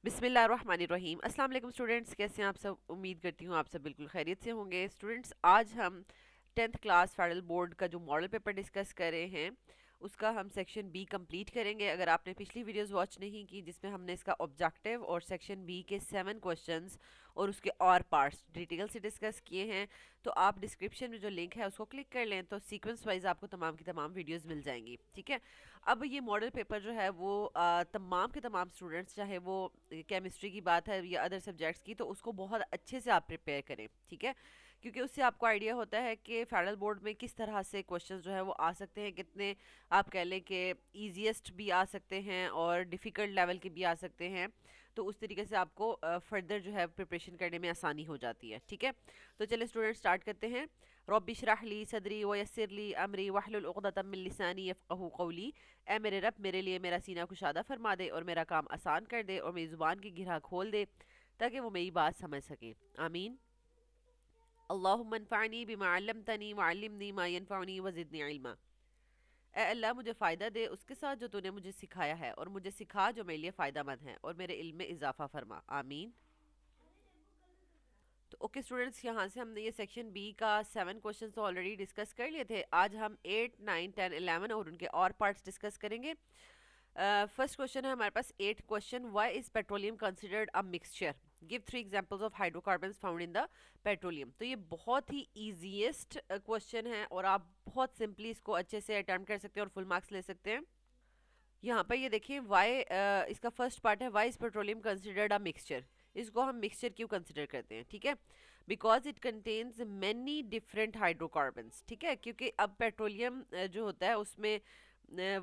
बिस्मिल्लाहिर्रहमानिर्रहीम। अस्सलाम वालेकुम स्टूडेंट्स, कैसे हैं आप सब? उम्मीद करती हूँ आप सब बिल्कुल खैरियत से होंगे। स्टूडेंट्स, आज हम 10th क्लास फेडरल बोर्ड का जो मॉडल पेपर डिस्कस कर रहे हैं उसका हम सेक्शन बी कंप्लीट करेंगे। अगर आपने पिछली वीडियोस वॉच नहीं की जिसमें हमने इसका ऑब्जेक्टिव और सेक्शन बी के 7 क्वेश्चंस और उसके और पार्ट्स डिटेल से डिस्कस किए हैं, तो आप डिस्क्रिप्शन में जो लिंक है उसको क्लिक कर लें तो सीक्वेंस वाइज आपको तमाम की तमाम वीडियोस मिल जाएंगी। ठीक है, अब ये मॉडल पेपर जो है वो तमाम के तमाम स्टूडेंट्स, चाहे वो केमिस्ट्री की बात है या अदर सब्जेक्ट्स की, तो उसको बहुत अच्छे से आप प्रिपेयर करें। ठीक है, क्योंकि उससे आपको आइडिया होता है कि फेडरल बोर्ड में किस तरह से क्वेश्चंस जो है वो आ सकते हैं, कितने आप कह लें कि ईजीएस्ट भी आ सकते हैं और डिफ़िकल्ट लेवल के भी आ सकते हैं। तो उस तरीके से आपको फर्दर जो है प्रिपरेशन करने में आसानी हो जाती है। ठीक है, तो चलिए स्टूडेंट स्टार्ट करते हैं। रब्बि इशरह ली सदरी व यस्सिर ली अमरी वहलुल उक़दतम मिन लिसानी यफ़क़हू क़ौली। ए मेरे रब, मेरे लिए मेरा सीना कुशादा फरमा दे और मेरा काम आसान कर दे और मेरी ज़ुबान की गिरह खोल दे ताकि वो मेरी बात समझ सके। आमीन। अल्लाहुम्मा अन्फ़अनी बिमा अल्लमतनी व अल्लिमनी मा यनफ़अनी व ज़िदनी इल्मा। ए अल्लाह, मुझे फ़ायदा दे उसके साथ जो तूने मुझे सिखाया है, और मुझे सिखा जो मेरे लिए फ़ायदा मंद है, और मेरे इल्म में इजाफ़ा फरमा। आमीन। तो ओके स्टूडेंट्स, यहाँ से हमने ये सेक्शन बी का 7 क्वेश्चन तो ऑलरेडी डिस्कस कर लिए थे। आज हम 8, 9, 10, 11 और उनके और पार्ट्स डिस्कस करेंगे। फर्स्ट क्वेश्चन है हमारे पास 8 question, why is petroleum considered a mixture? Give 3 examples of hydrocarbons found in the petroleum. तो ये बहुत ही ईजीएस्ट क्वेश्चन है और आप बहुत सिंपली इसको अच्छे से अटेम्प्ट कर सकते हैं और फुल मार्क्स ले सकते हैं। यहाँ पर ये देखिए, वाई इसका फर्स्ट पार्ट है, why is petroleum considered a mixture. इसको हम मिक्सचर क्यों कंसिडर करते हैं? ठीक है, because it contains many different hydrocarbons. ठीक है, क्योंकि अब पेट्रोलियम जो होता है उसमें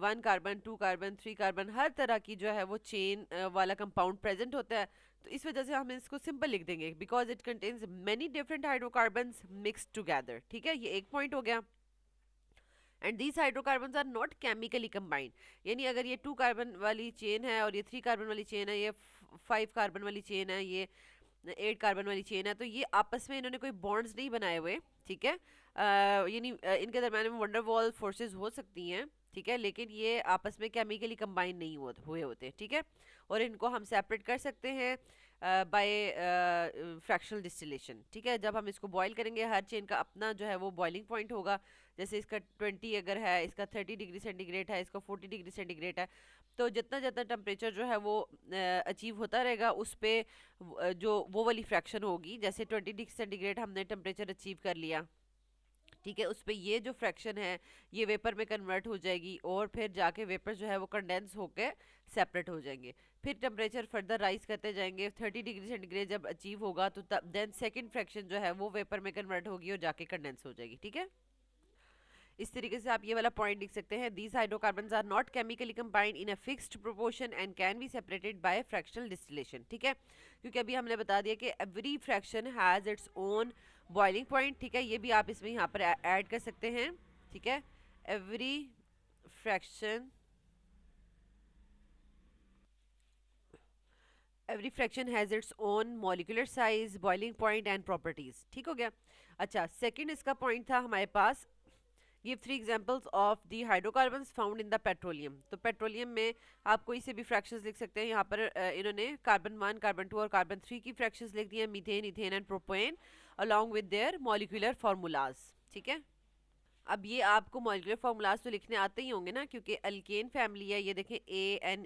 1 कार्बन, 2 कार्बन, 3 कार्बन, हर तरह की जो है वो चेन वाला कंपाउंड प्रेजेंट होता है। तो इस वजह से हम इसको सिंपल लिख देंगे, because it contains many different hydrocarbons mixed together. ठीक है, ये एक पॉइंट हो गया। And these hydrocarbons are not chemically combined, यानी अगर ये 2 कार्बन वाली चेन है और ये 3 कार्बन वाली चेन है, ये 5 कार्बन वाली चेन है, ये 8 कार्बन वाली चेन है, तो ये आपस में इन्होंने कोई बॉन्ड्स नहीं बनाए हुए। ठीक है, यानी इनके दरम्यान में वंडरवॉल फोर्सेस हो सकती हैं। ठीक है, लेकिन ये आपस में केमिकली कंबाइन नहीं हुए होते। ठीक है, और इनको हम सेपरेट कर सकते हैं बाय फ्रैक्शनल डिस्टिलेशन। ठीक है, जब हम इसको बॉईल करेंगे, हर चेन का अपना जो है वो बॉइलिंग पॉइंट होगा। जैसे इसका 20 अगर है, इसका 30 डिग्री सेंटीग्रेड है, इसका 40 डिग्री सेंटीग्रेड है, तो जितना जितना टेम्परेचर जो है वो अचीव होता रहेगा उस पर जो वो वाली फ्रैक्शन होगी। जैसे 20 डिग्री सेंटीग्रेड हमने टेम्परेचर अचीव कर लिया, ठीक है, उस पर ये जो फ्रैक्शन है ये वेपर में कन्वर्ट हो जाएगी और फिर जाके वेपर जो है वो कंडेंस होकर सेपरेट हो जाएंगे। फिर टेम्परेचर फर्दर राइज करते जाएंगे, 30 डिग्री सेंटीग्रेड जब अचीव होगा तो तब देन सेकंड फ्रैक्शन जो है वो वेपर में कन्वर्ट होगी और जाके कंडेंस हो जाएगी। ठीक है, इस तरीके से आप ये वाला पॉइंट लिख सकते हैं, these hydrocarbons are not chemically combined in a fixed proportion and can be separated by fractional distillation. ठीक है, क्योंकि अभी हमने बता दिया कि every fraction has its own boiling point. ठीक है, ये भी आप इसमें यहाँ पर ऐड कर सकते हैं। ठीक है, every fraction every fraction has its own molecular size, boiling point and properties. ठीक हो गया। अच्छा, सेकंड इसका पॉइंट था हमारे पास, give 3 examples of the hydrocarbons found in the petroleum. तो पेट्रोलियम में आप कोई से भी फ्रैक्शंस लिख सकते हैं। यहाँ पर इन्होंने कार्बन 1, कार्बन 2 और कार्बन 3 की फ्रैक्शंस लिख दी हैं, methane, ethane and propane, along with their molecular formulas. ठीक है, अब ये आपको मॉलिक्यूलर फार्मूलाज तो लिखने आते ही होंगे ना, क्योंकि अल्केन फैमिली है। ये देखें, ए एन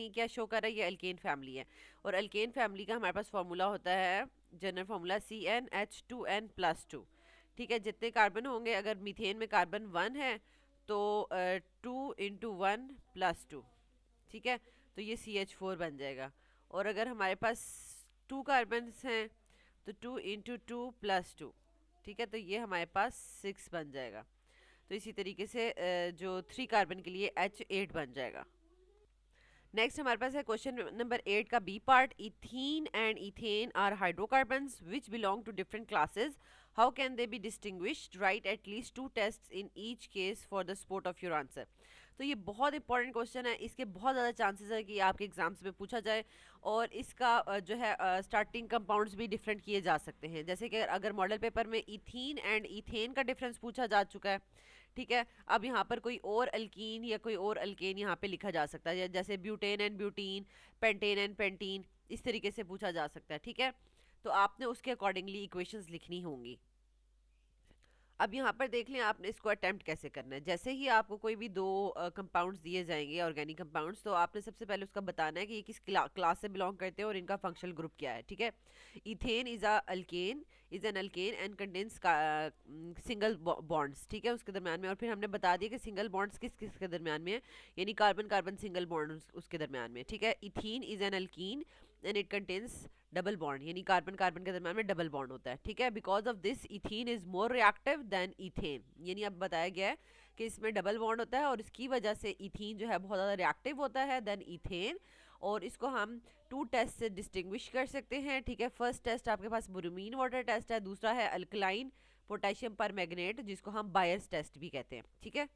ई क्या शो कर रहा है, ये अल्केन फैमिली है। और अल्केन फैमिली का हमारे पास फार्मूला होता है, जनरल फार्मूला CnH2n+2। ठीक है, जितने कार्बन होंगे, अगर मीथेन में कार्बन 1 है तो 2 × 1 + 2। ठीक है, तो ये CH4 बन जाएगा। और अगर हमारे पास 2 कार्बन हैं तो 2 × 2 + 2। ठीक है, तो ये हमारे पास 6 बन जाएगा। तो इसी तरीके से जो 3 कार्बन के लिए H8 बन जाएगा। नेक्स्ट हमारे पास है क्वेश्चन नंबर 8 का B part, ethene and ethane are hydrocarbons which belong to different classes, how can they be distinguished? Write at least 2 tests in each case for the support of your answer. तो ये बहुत important question है, इसके बहुत ज़्यादा chances है कि आपके एग्जाम्स में पूछा जाए। और इसका जो है स्टार्टिंग कंपाउंड्स भी डिफरेंट किए जा सकते हैं, जैसे कि अगर मॉडल पेपर में इथीन एंड इथेन का डिफरेंस पूछा जा चुका है, ठीक है, अब यहाँ पर कोई और अल्कीन या कोई और अल्केन यहाँ पे लिखा जा सकता है, जैसे butane and butene, pentane and pentene, इस तरीके से पूछा जा सकता है, ठीक है। तो आपने उसके अकॉर्डिंगली इक्वेशंस लिखनी होंगी। अब यहाँ पर देख लें आपने इसको अटेम्प्ट कैसे करना है। जैसे ही आपको कोई भी दो कंपाउंड्स दिए जाएंगे ऑर्गेनिक कंपाउंड्स, तो आपने सबसे पहले उसका बताना है कि ये किस क्लास से बिलोंग करते हैं और इनका फंक्शनल ग्रुप क्या है, ठीक है। Ethane is an alkane and contains single bonds, ठीक है, उसके दरम्यान में। और फिर हमने बता दिया कि सिंगल बॉन्ड्स किस किस के दरम्यान में है, यानी कार्बन कार्बन सिंगल बॉन्ड उसके दरम्यान में, ठीक है। Ethene is an alkyne and it contains double bond, यानी कार्बन कार्बन के दरम्यान में डबल बॉन्ड होता है, ठीक है। Because of this ethene is more reactive than ethane, यानी अब बताया गया है कि इसमें डबल बॉन्ड होता है और इसकी वजह से इथीन जो है बहुत ज़्यादा रिएक्टिव होता है देन इथेन। और इसको हम टू टेस्ट से डिस्टिंग्विश कर सकते हैं, ठीक है। फर्स्ट टेस्ट आपके पास ब्रोमीन वाटर टेस्ट है, दूसरा है अल्कलाइन पोटेशियम परमैंगनेट, जिसको हम बायर्स टेस्ट भी कहते हैं, ठीक है।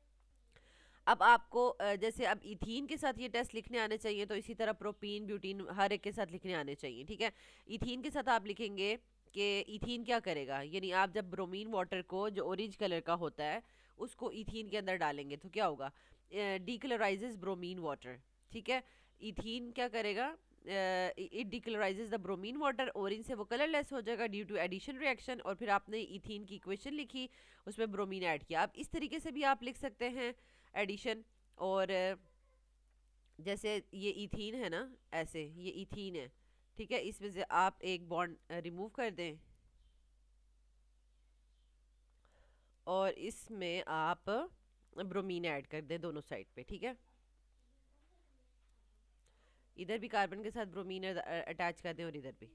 अब आपको जैसे अब इथीन के साथ ये टेस्ट लिखने आने चाहिए, तो इसी तरह प्रोपीन ब्यूटीन हर एक के साथ लिखने आने चाहिए, ठीक है। इथीन के साथ आप लिखेंगे कि इथीन क्या करेगा, यानी आप जब ब्रोमीन वाटर को जो ऑरेंज कलर का होता है उसको इथीन के अंदर डालेंगे तो क्या होगा, डीकलराइजेस ब्रोमीन वाटर, ठीक है। इथीन क्या करेगा, it decolourises the bromine water, orange से वो कलरलेस हो जाएगा ड्यू टू एडिशन रिएक्शन। और फिर आपने इथीन की इक्वेशन लिखी, उसमें ब्रोमीन ऐड किया। अब इस तरीके से भी आप लिख सकते हैं एडिशन। और जैसे ये इथीन है ना, ऐसे ये इथीन है, ठीक है, इसमें से आप एक बॉन्ड रिमूव कर दें और इसमें आप ब्रोमीन ऐड कर दें दोनों साइड पे, ठीक है। इधर भी कार्बन के साथ ब्रोमीन अटैच कर दें और इधर भी।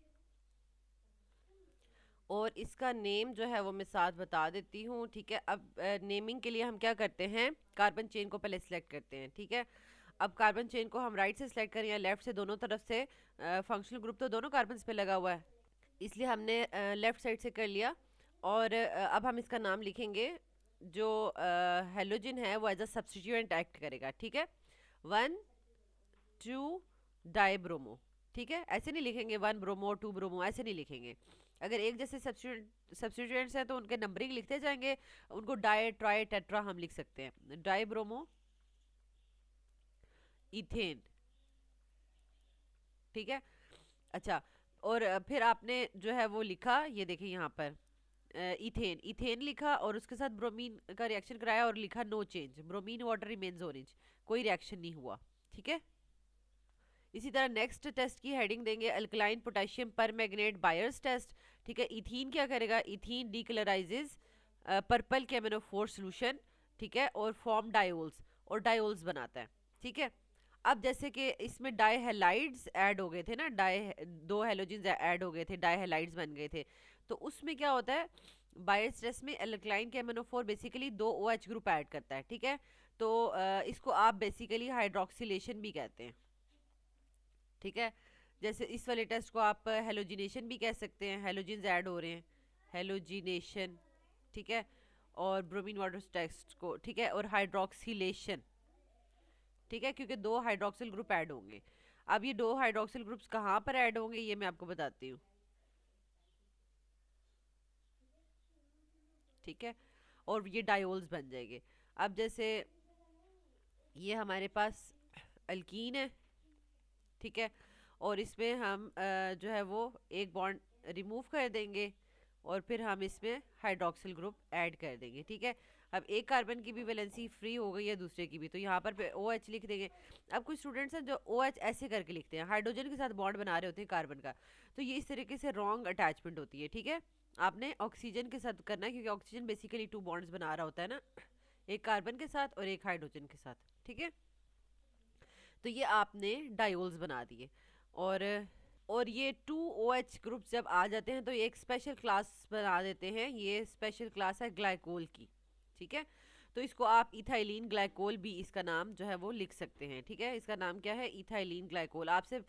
और इसका नेम जो है वो मैं साथ बता देती हूँ, ठीक है। अब नेमिंग के लिए हम क्या करते हैं, कार्बन चेन को पहले सिलेक्ट करते हैं, ठीक है। अब कार्बन चेन को हम राइट से सिलेक्ट करें या लेफ्ट से, दोनों तरफ से, फंक्शनल ग्रुप तो दोनों कार्बन पे लगा हुआ है, इसलिए हमने लेफ्ट साइड से कर लिया। और अब हम इसका नाम लिखेंगे, जो हेलोजन है वो एज अ सब्स्टिट्यूएंट एक्ट करेगा, ठीक है। 1,2 डाइब्रोमो, ठीक है, ऐसे नहीं लिखेंगे 1 ब्रोमो 2 ब्रोमो, ऐसे नहीं लिखेंगे। अगर एक जैसे सब्स्टिट्यूएंट्स हैं तो उनके नंबरिंग लिखते जाएंगे, उनको डाई ट्राई टेट्रा हम लिख सकते हैं, डाइब्रोमो इथेन, ठीक है। अच्छा, और फिर आपने जो है वो लिखा, ये देखिए यहाँ पर इथेन, इथेन लिखा और उसके साथ ब्रोमीन का रिएक्शन कराया और लिखा no change, bromine water remains orange, कोई रिएक्शन नहीं हुआ, ठीक है। इसी तरह नेक्स्ट टेस्ट की हेडिंग देंगे alkaline potassium permanganate Baeyer's test, ठीक है। इथीन क्या करेगा, इथीन डीकलराइजेस पर्पल केमिनोफोर सॉल्यूशन, ठीक है, और फॉर्म डायोल्स, और डायोल्स बनाता है, ठीक है। अब जैसे कि इसमें डाइहेलाइड्स ऐड हो गए थे ना, दो हेलोजन्स ऐड हो गए थे, डाइहेलाइड्स बन गए थे, तो उसमें क्या होता है, बायर्स टेस्ट में अल्कलाइन केमिनोफोर बेसिकली दो OH ग्रुप ऐड करता है, ठीक है। तो इसको आप बेसिकली हाइड्रोक्सिलेशन भी कहते हैं, ठीक है। जैसे इस वाले टेस्ट को आप हेलोजिनेशन भी कह सकते हैं, हेलोजिन्स ऐड हो रहे हैं, हेलोजिनेशन, ठीक है। और ब्रोमीन वाटर टेस्ट को, ठीक है, और हाइड्रोक्सिलेशन, ठीक है, क्योंकि दो हाइड्रोक्सिल ग्रुप ऐड होंगे। अब ये दो हाइड्रोक्सिल ग्रुप्स कहाँ पर ऐड होंगे ये मैं आपको बताती हूँ, ठीक है, और ये डायोल्स बन जाएंगे। अब जैसे ये हमारे पास अल्कीन है, ठीक है, और इसमें हम जो है वो एक बॉन्ड रिमूव कर देंगे और फिर हम इसमें हाइड्रोक्सिल ग्रुप ऐड कर देंगे, ठीक है। अब एक कार्बन की भी वैलेंसी फ्री हो गई है दूसरे की भी, तो यहाँ पर OH लिख देंगे। अब कुछ स्टूडेंट्स हैं जो OH ऐसे करके लिखते हैं, हाइड्रोजन के साथ बॉन्ड बना रहे होते हैं कार्बन का, तो ये इस तरीके से रॉन्ग अटैचमेंट होती है, ठीक है। आपने ऑक्सीजन के साथ करना है, क्योंकि ऑक्सीजन बेसिकली 2 बॉन्ड्स बना रहा होता है ना, एक कार्बन के साथ और एक हाइड्रोजन के साथ, ठीक है। तो ये आपने डायोल्स बना दिए। और ये 2 OH ग्रुप्स जब आ जाते हैं तो ये एक स्पेशल क्लास बना देते हैं, ये स्पेशल क्लास है ग्लाइकोल की, ठीक है। तो इसको आप इथाइलिन ग्लाइकोल भी इसका नाम जो है वो लिख सकते हैं, ठीक है। इसका नाम क्या है, इथाइलिन ग्लाइकोल। आपसे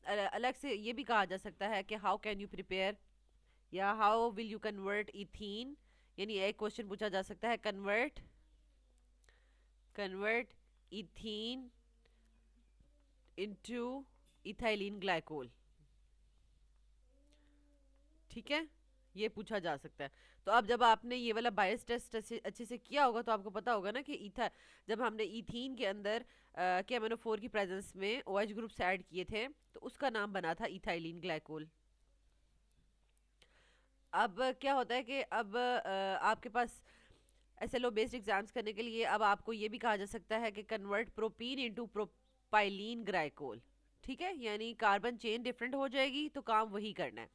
अलग से ये भी कहा जा सकता है कि हाउ कैन यू प्रिपेयर या how will you convert ethene, यानी एक क्वेश्चन पूछा जा सकता है, convert ethene into ethylene glycol. ठीक है, ये पूछा जा सकता है। तो अब जब आपने ये वाला बायस टेस्ट अच्छे से किया होगा तो आपको पता होगा ना कि जब हमने इथीन के अंदर KMNO4 की प्रेजेंस में OH ग्रुप्स ऐड किए थे तो उसका नाम बना था इथाइलिन ग्लाइकोल। अब क्या होता है कि अब आपके पास SLO बेस्ड एग्जाम्स करने के लिए अब आपको ये भी कहा जा सकता है कि convert propene into propylene glycol. ठीक है, यानी कार्बन चेन डिफरेंट हो जाएगी तो काम वही करना है।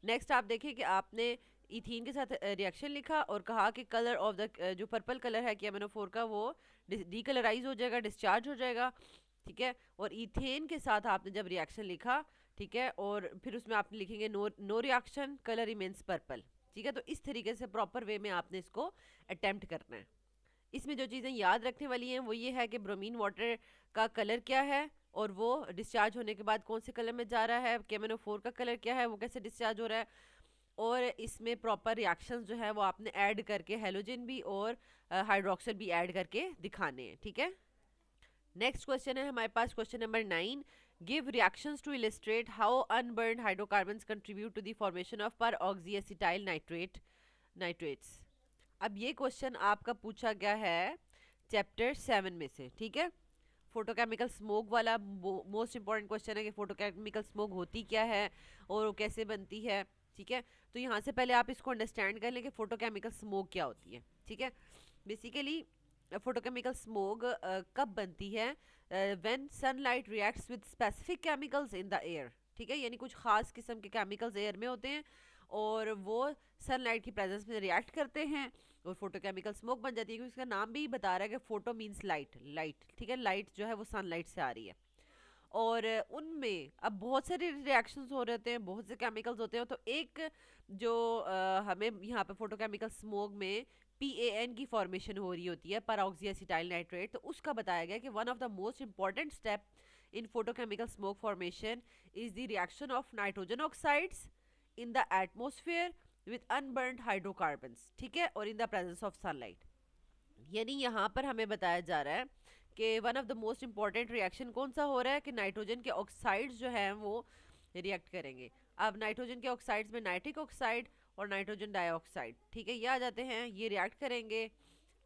नेक्स्ट आप देखें कि आपने इथीन के साथ रिएक्शन लिखा और कहा कि कलर ऑफ द जो पर्पल कलर है KMNO4 का वो डीकलराइज हो जाएगा, डिस्चार्ज हो जाएगा। ठीक है, और इथेन के साथ आपने जब रिएक्शन लिखा, ठीक है, और फिर उसमें आप लिखेंगे no reaction, colour remains purple. ठीक है, तो इस तरीके से प्रॉपर वे में आपने इसको अटेम्प्ट करना है। इसमें जो चीज़ें याद रखने वाली हैं वो ये है कि ब्रोमीन वाटर का कलर क्या है और वो डिस्चार्ज होने के बाद कौन से कलर में जा रहा है, KMNO4 का कलर क्या है, वो कैसे डिस्चार्ज हो रहा है, और इसमें प्रॉपर रिएक्शंस जो है वो आपने ऐड करके हेलोजन भी और हाइड्रोक्सिल भी ऐड करके दिखाने हैं। ठीक है, नेक्स्ट क्वेश्चन है हमारे पास question number 9। Give reactions to illustrate how unburned hydrocarbons contribute to the formation of peroxyacetyl nitrates. अब ये क्वेश्चन आपका पूछा गया है चैप्टर 7 में से। ठीक है, फोटोकेमिकल स्मोक वाला मोस्ट इंपॉर्टेंट क्वेश्चन है कि फोटोकेमिकल स्मोक होती क्या है और वो कैसे बनती है। ठीक है, तो यहाँ से पहले आप इसको अंडरस्टैंड कर लें कि फोटोकेमिकल स्मोक क्या होती है। ठीक है, बेसिकली फोटोकेमिकल स्मोक कब बनती है, when sunlight reacts with specific chemicals in the air. ठीक है, यानी कुछ खास किस्म के केमिकल्स एयर में होते हैं और वो सनलाइट की प्रेजेंस में रिएक्ट करते हैं और फोटोकेमिकल स्मोक बन जाती है, क्योंकि उसका नाम भी बता रहा है कि फोटो मींस लाइट। ठीक है, लाइट जो है वो सनलाइट से आ रही है और उनमें अब बहुत सारे रिएक्शंस हो रहे होते हैं, बहुत से केमिकल्स होते हैं। तो एक जो हमें यहाँ पे फोटोकेमिकल स्मोक में PAN की फॉर्मेशन हो रही होती है, परऑक्सीएसिटाइल नाइट्रेट, तो उसका बताया गया कि one of the most important step in photochemical smoke formation is the reaction of nitrogen oxides in the atmosphere with unburned hydrocarbons. ठीक है, और इन द प्रेजेंस ऑफ सनलाइट। यानी यहाँ पर हमें बताया जा रहा है कि one of the most important reaction कौन सा हो रहा है कि नाइट्रोजन के ऑक्साइड्स जो हैं वो रिएक्ट करेंगे। अब नाइट्रोजन के ऑक्साइड्स में नाइट्रिक ऑक्साइड और नाइट्रोजन डाइऑक्साइड, ठीक है, ये आ जाते हैं, ये रिएक्ट करेंगे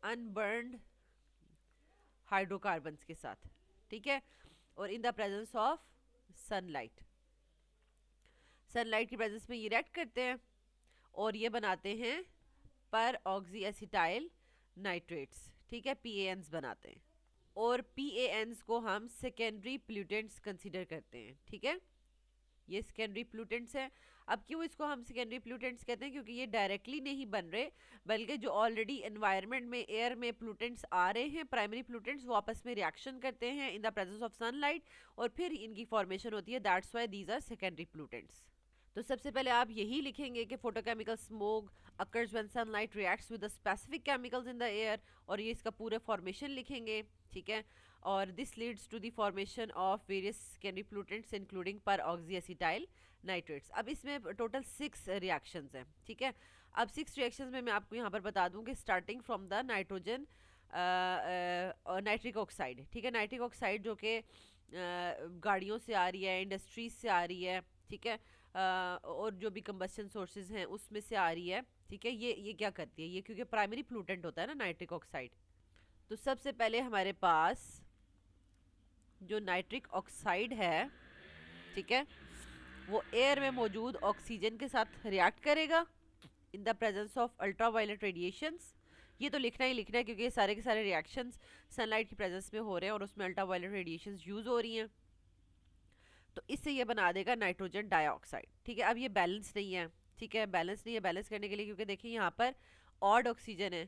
अनबर्न्ड हाइड्रोकार्बन्स के साथ। ठीक है, और इन the presence of sunlight, sunlight की प्रेजेंस में ये रिएक्ट करते हैं और ये बनाते हैं पर ऑक्सीएसिटाइल नाइट्रेट्स। ठीक है, PANs बनाते हैं और PANs को हम सेकेंडरी प्लूटेंट्स कंसीडर करते हैं। ठीक है, ये सेकेंडरी प्लूटेंट्स हैं। अब क्यों इसको हम सेकेंडरी प्लूटेंट्स कहते हैं, क्योंकि ये डायरेक्टली नहीं बन रहे बल्कि जो ऑलरेडी एनवायरनमेंट में एयर में प्लूटेंट्स आ रहे हैं, प्राइमरी प्लूटेंट्स, वो आपस में रिएक्शन करते हैं in the presence of sunlight और फिर इनकी फॉर्मेशन होती है। That's why these are secondary pollutants. तो सबसे पहले आप यही लिखेंगे कि photochemical smoke occurs when sunlight reacts with the specific chemicals in the air, और ये इसका पूरा फॉर्मेशन लिखेंगे। ठीक है, और this leads to the formation of various secondary pollutants including peroxyacetyl nitrates. अब इसमें टोटल 6 रिएक्शंस हैं। ठीक है, अब 6 रिएक्शंस में मैं आपको यहाँ पर बता दूँ कि starting from the nitrogen nitric oxide. ठीक है, नाइट्रिक ऑक्साइड जो कि गाड़ियों से आ रही है, इंडस्ट्रीज से आ रही है। ठीक है, और जो भी कंबस्शन सोर्सेज हैं उसमें से आ रही है। ठीक है, ये क्या करती है, ये क्योंकि प्राइमरी प्लूटेंट होता है ना नाइट्रिक ऑक्साइड। तो सबसे पहले हमारे पास जो नाइट्रिक ऑक्साइड है, ठीक है, वो एयर में मौजूद ऑक्सीजन के साथ रिएक्ट करेगा इन the presence of ultraviolet radiations. ये तो लिखना ही लिखना है क्योंकि ये सारे के सारे रिएक्शंस सनलाइट की प्रेजेंस में हो रहे हैं और उसमें अल्ट्रावायलेट रेडिएशंस यूज हो रही हैं। तो इससे ये बना देगा नाइट्रोजन डाइऑक्साइड। ठीक है, अब ये बैलेंस नहीं है। ठीक है, बैलेंस नहीं है, बैलेंस करने के लिए क्योंकि देखिए यहाँ पर ऑड ऑक्सीजन है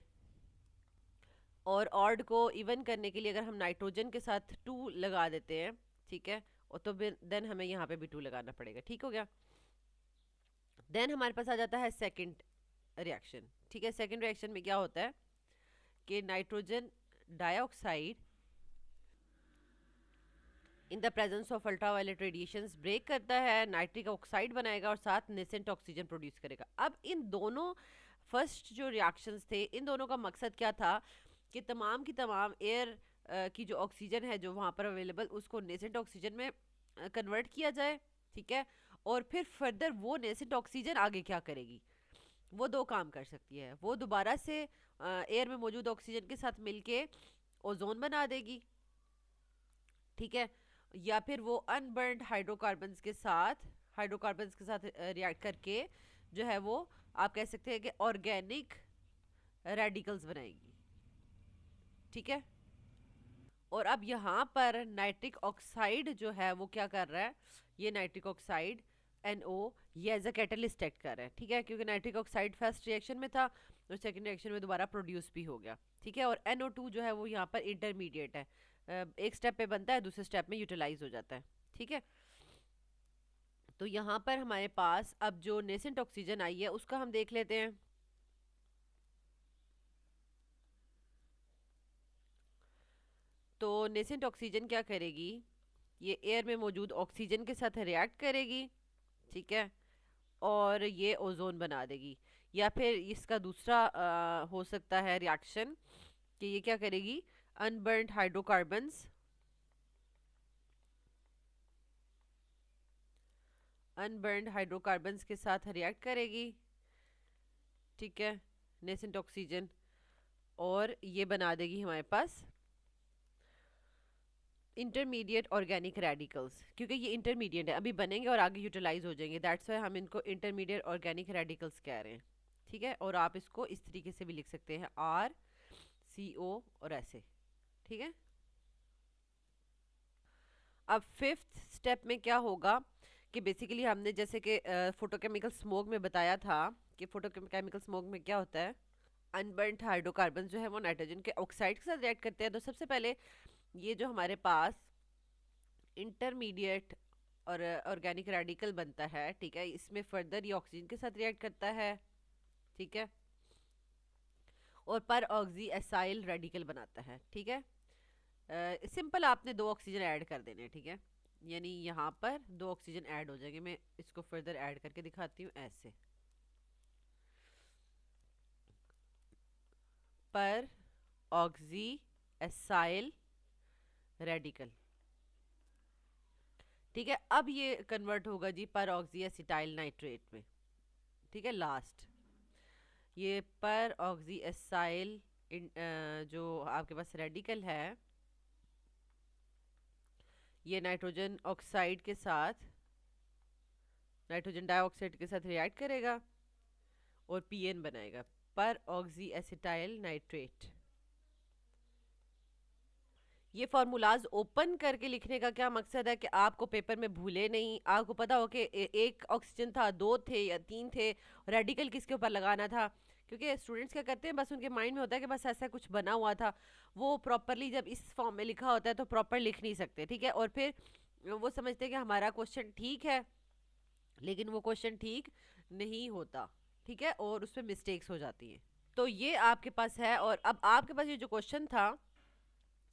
और ऑड को इवन करने के लिए अगर हम नाइट्रोजन के साथ 2 लगा देते हैं, ठीक है, और तो देन हमें यहाँ पे भी 2 लगाना पड़ेगा। ठीक हो गया, देन हमारे पास आ जाता है सेकंड रिएक्शन। ठीक है, सेकंड रिएक्शन में क्या होता है कि nitrogen dioxide in the presence of ultraviolet radiations break करता है, नाइट्रिक ऑक्साइड बनाएगा और साथ नेसेंट ऑक्सीजन प्रोड्यूस करेगा। अब इन दोनों फर्स्ट जो रिएक्शंस थे, इन दोनों का मकसद क्या था कि तमाम की तमाम एयर की जो ऑक्सीजन है जो वहाँ पर अवेलेबल, उसको नेसेंट ऑक्सीजन में कन्वर्ट किया जाए, ठीक है। और फिर फर्दर वो नेसेंट ऑक्सीजन आगे क्या करेगी, वो दो काम कर सकती है। वो दोबारा से एयर में मौजूद ऑक्सीजन के साथ मिलके ओजोन बना देगी, ठीक है। या फिर वो अनबर्न्ड हाइड्रोकार्बन्स के साथ रिएक्ट करके जो है वो आप कह सकते हैं कि ऑर्गेनिक रेडिकल्स बनाएगी, ठीक है। और अब यहाँ पर नाइट्रिक ऑक्साइड जो है वो क्या कर रहा है, ये नाइट्रिक ऑक्साइड NO ये एज अ कैटलिस्ट एक्ट कर रहा है, ठीक है। क्योंकि नाइट्रिक ऑक्साइड फर्स्ट रिएक्शन में था और सेकंड रिएक्शन में दोबारा प्रोड्यूस भी हो गया, ठीक है। और NO2 जो है वो यहाँ पर इंटरमीडिएट है, एक स्टेप पे बनता है, दूसरे स्टेप में यूटिलाइज हो जाता है, ठीक है। तो यहाँ पर हमारे पास अब जो नेसेंट ऑक्सीजन आई है उसका हम देख लेते हैं। तो नेसेंट ऑक्सीजन क्या करेगी, ये एयर में मौजूद ऑक्सीजन के साथ रिएक्ट करेगी, ठीक है। और ये ओजोन बना देगी। या फिर इसका दूसरा हो सकता है रिएक्शन कि ये क्या करेगी, अनबर्न्ड हाइड्रोकार्बन्स के साथ रिएक्ट करेगी, ठीक है, नेसेंट ऑक्सीजन। और ये बना देगी हमारे पास इंटरमीडिएट ऑर्गेनिक रेडिकल्स। क्योंकि ये इंटरमीडिएट है, अभी बनेंगे और आगे यूटिलाइज हो जाएंगे, दैट्स वाई हम इनको इंटरमीडिएट ऑर्गेनिक रेडिकल्स कह रहे हैं, ठीक है। और आप इसको इस तरीके से भी लिख सकते हैं RCO और ऐसे, ठीक है। अब फिफ्थ स्टेप में क्या होगा कि बेसिकली हमने जैसे कि फोटोकेमिकल स्मोक में बताया था कि फोटोकेमिकल स्मोक में क्या होता है, अनबर्न्ड हाइड्रोकार्बन जो है वो नाइट्रोजन के ऑक्साइड के साथ रिएक्ट करते हैं। तो सबसे पहले ये जो हमारे पास इंटरमीडिएट और ऑर्गेनिक रेडिकल बनता है, ठीक है, इसमें फर्दर ये ऑक्सीजन के साथ रिएक्ट करता है, ठीक है। और पर ऑक्सी एसाइल रेडिकल बनाता है, ठीक है। सिंपल आपने दो ऑक्सीजन ऐड कर देने, ठीक है। यानी यहाँ पर दो ऑक्सीजन ऐड हो जाएंगे। मैं इसको फर्दर ऐड करके दिखाती हूँ ऐसे, पर ऑक्सी एसाइल रेडिकल, ठीक है। अब ये कन्वर्ट होगा जी पर ऑक्सी एसिटाइल नाइट्रेट में, ठीक है। लास्ट ये पर ऑक्सी एसाइल जो आपके पास रेडिकल है ये नाइट्रोजन ऑक्साइड के साथ, नाइट्रोजन डाइऑक्साइड के साथ रिएक्ट करेगा और PN बनाएगा, पर ऑक्सी एसिटाइल नाइट्रेट। ये फार्मूलाज ओपन करके लिखने का क्या मकसद है कि आपको पेपर में भूले नहीं, आपको पता हो कि एक ऑक्सीजन था, दो थे या तीन थे, रेडिकल किसके ऊपर लगाना था। क्योंकि स्टूडेंट्स क्या करते हैं, बस उनके माइंड में होता है कि बस ऐसा कुछ बना हुआ था, वो प्रॉपरली जब इस फॉर्म में लिखा होता है तो प्रॉपर लिख नहीं सकते, ठीक है। और फिर वो समझते हैं कि हमारा क्वेश्चन ठीक है, लेकिन वो क्वेश्चन ठीक नहीं होता, ठीक है, और उसमें मिस्टेक्स हो जाती हैं। तो ये आपके पास है। और अब आपके पास ये जो क्वेश्चन था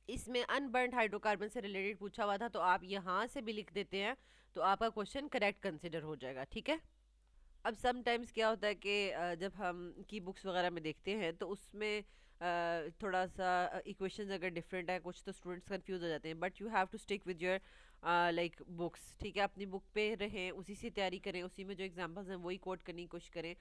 इसमें अनबर्न्ड हाइड्रोकार्बन से रिलेटेड पूछा हुआ था, तो आप यहाँ से भी लिख देते हैं तो आपका क्वेश्चन करेक्ट कंसिडर हो जाएगा, ठीक है। अब समटाइम्स क्या होता है कि जब हम की बुक्स वगैरह में देखते हैं तो उसमें थोड़ा सा इक्वेशंस अगर डिफरेंट है कुछ तो स्टूडेंट्स कंफ्यूज हो जाते हैं, but you have to stick with your like books, ठीक है। अपनी बुक पे रहें, उसी से तैयारी करें, उसी में जो एग्जांपल्स हैं वही कोट करने की कोशिश करें,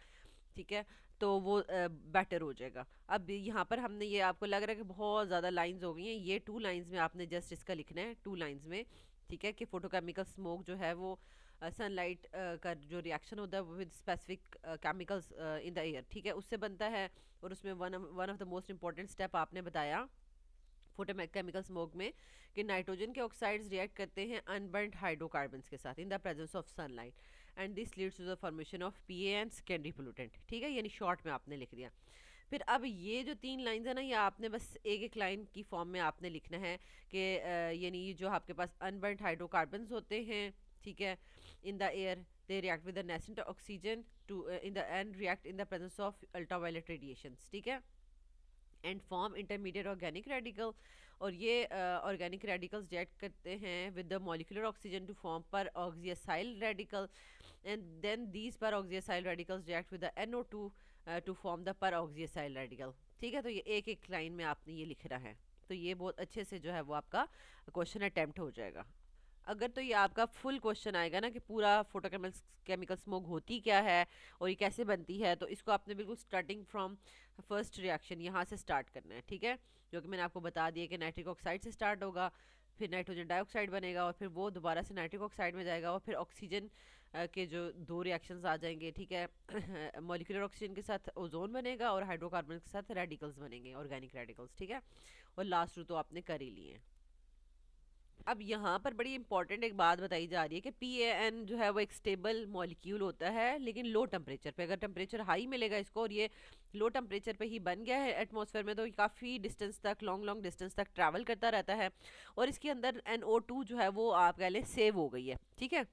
ठीक है। तो वो बेटर हो जाएगा। अब यहाँ पर हमने ये आपको लग रहा है कि बहुत ज़्यादा लाइंस हो गई हैं, ये 2 लाइंस में आपने जस्ट इसका लिखना है, 2 लाइंस में, ठीक है। कि फोटोकेमिकल स्मोक जो है वो सनलाइट का जो रिएक्शन होता है वो with specific chemicals in the air, ठीक है, उससे बनता है। और उसमें one of the most important step आपने बताया फोटोकेमिकल स्मोक में कि नाइट्रोजन के ऑक्साइड्स रिएक्ट करते हैं अनबर्न्ड हाइड्रोकार्बन्स के साथ in the presence of sunlight and this leads to the formation of PA and secondary pollutant, ठीक है। यानी शॉर्ट में आपने लिख दिया। फिर अब ये जो 3 लाइंस है ना, ये आपने बस एक एक लाइन की फॉर्म में आपने लिखना है कि यानी जो आपके पास अनबर्न्ड हाइड्रोकार्बन्स होते हैं, ठीक है, इन the air they react with the nascent oxygen to in the and react in the presence of ultraviolet radiations, ठीक है, and form intermediate organic radical. और ये ऑर्गेनिक रेडिकल्स रिएक्ट करते हैं with the molecular oxygen to form peroxyacyl radical and then these peroxyacyl radicals react with the NO2 to form the peroxyacyl radical, ठीक है। तो ये एक एक लाइन में आपने ये लिखना है तो ये बहुत अच्छे से जो है वो आपका क्वेश्चन अटेम्प्ट हो जाएगा। अगर तो ये आपका फुल क्वेश्चन आएगा ना कि पूरा केमिकल स्मोक होती क्या है और ये कैसे बनती है, तो इसको आपने बिल्कुल स्टार्टिंग फ्रॉम फर्स्ट रिएक्शन यहाँ से स्टार्ट करना है, ठीक है। जो कि मैंने आपको बता दिया कि नाइट्रिक ऑक्साइड से स्टार्ट होगा, फिर नाइट्रोजन डाइऑक्साइड बनेगा और फिर वो दोबारा से नाइट्रिक ऑक्साइड में जाएगा और फिर ऑक्सीजन के जो दो रिएक्शंस आ जाएंगे, ठीक है। मॉलिक्यूलर ऑक्सीजन के साथ ओजोन बनेगा और हाइड्रोकार्बन के साथ रेडिकल्स बनेंगे, ऑर्गेनिक रेडिकल्स, ठीक है। और लास्ट रू तो आपने कर ही लिए। अब यहाँ पर बड़ी इंपॉर्टेंट एक बात बताई जा रही है कि PAN जो है वो एक स्टेबल मॉलिक्यूल होता है, लेकिन लो टेम्परेचर पे। अगर टेम्परेचर हाई मिलेगा इसको और ये लो टेम्परेचर पे ही बन गया है एटमॉस्फेयर में, तो ये काफ़ी डिस्टेंस तक, लॉन्ग डिस्टेंस तक ट्रैवल करता रहता है और इसके अंदर NO2 जो है वो आप कह लें सेव हो गई है, ठीक है।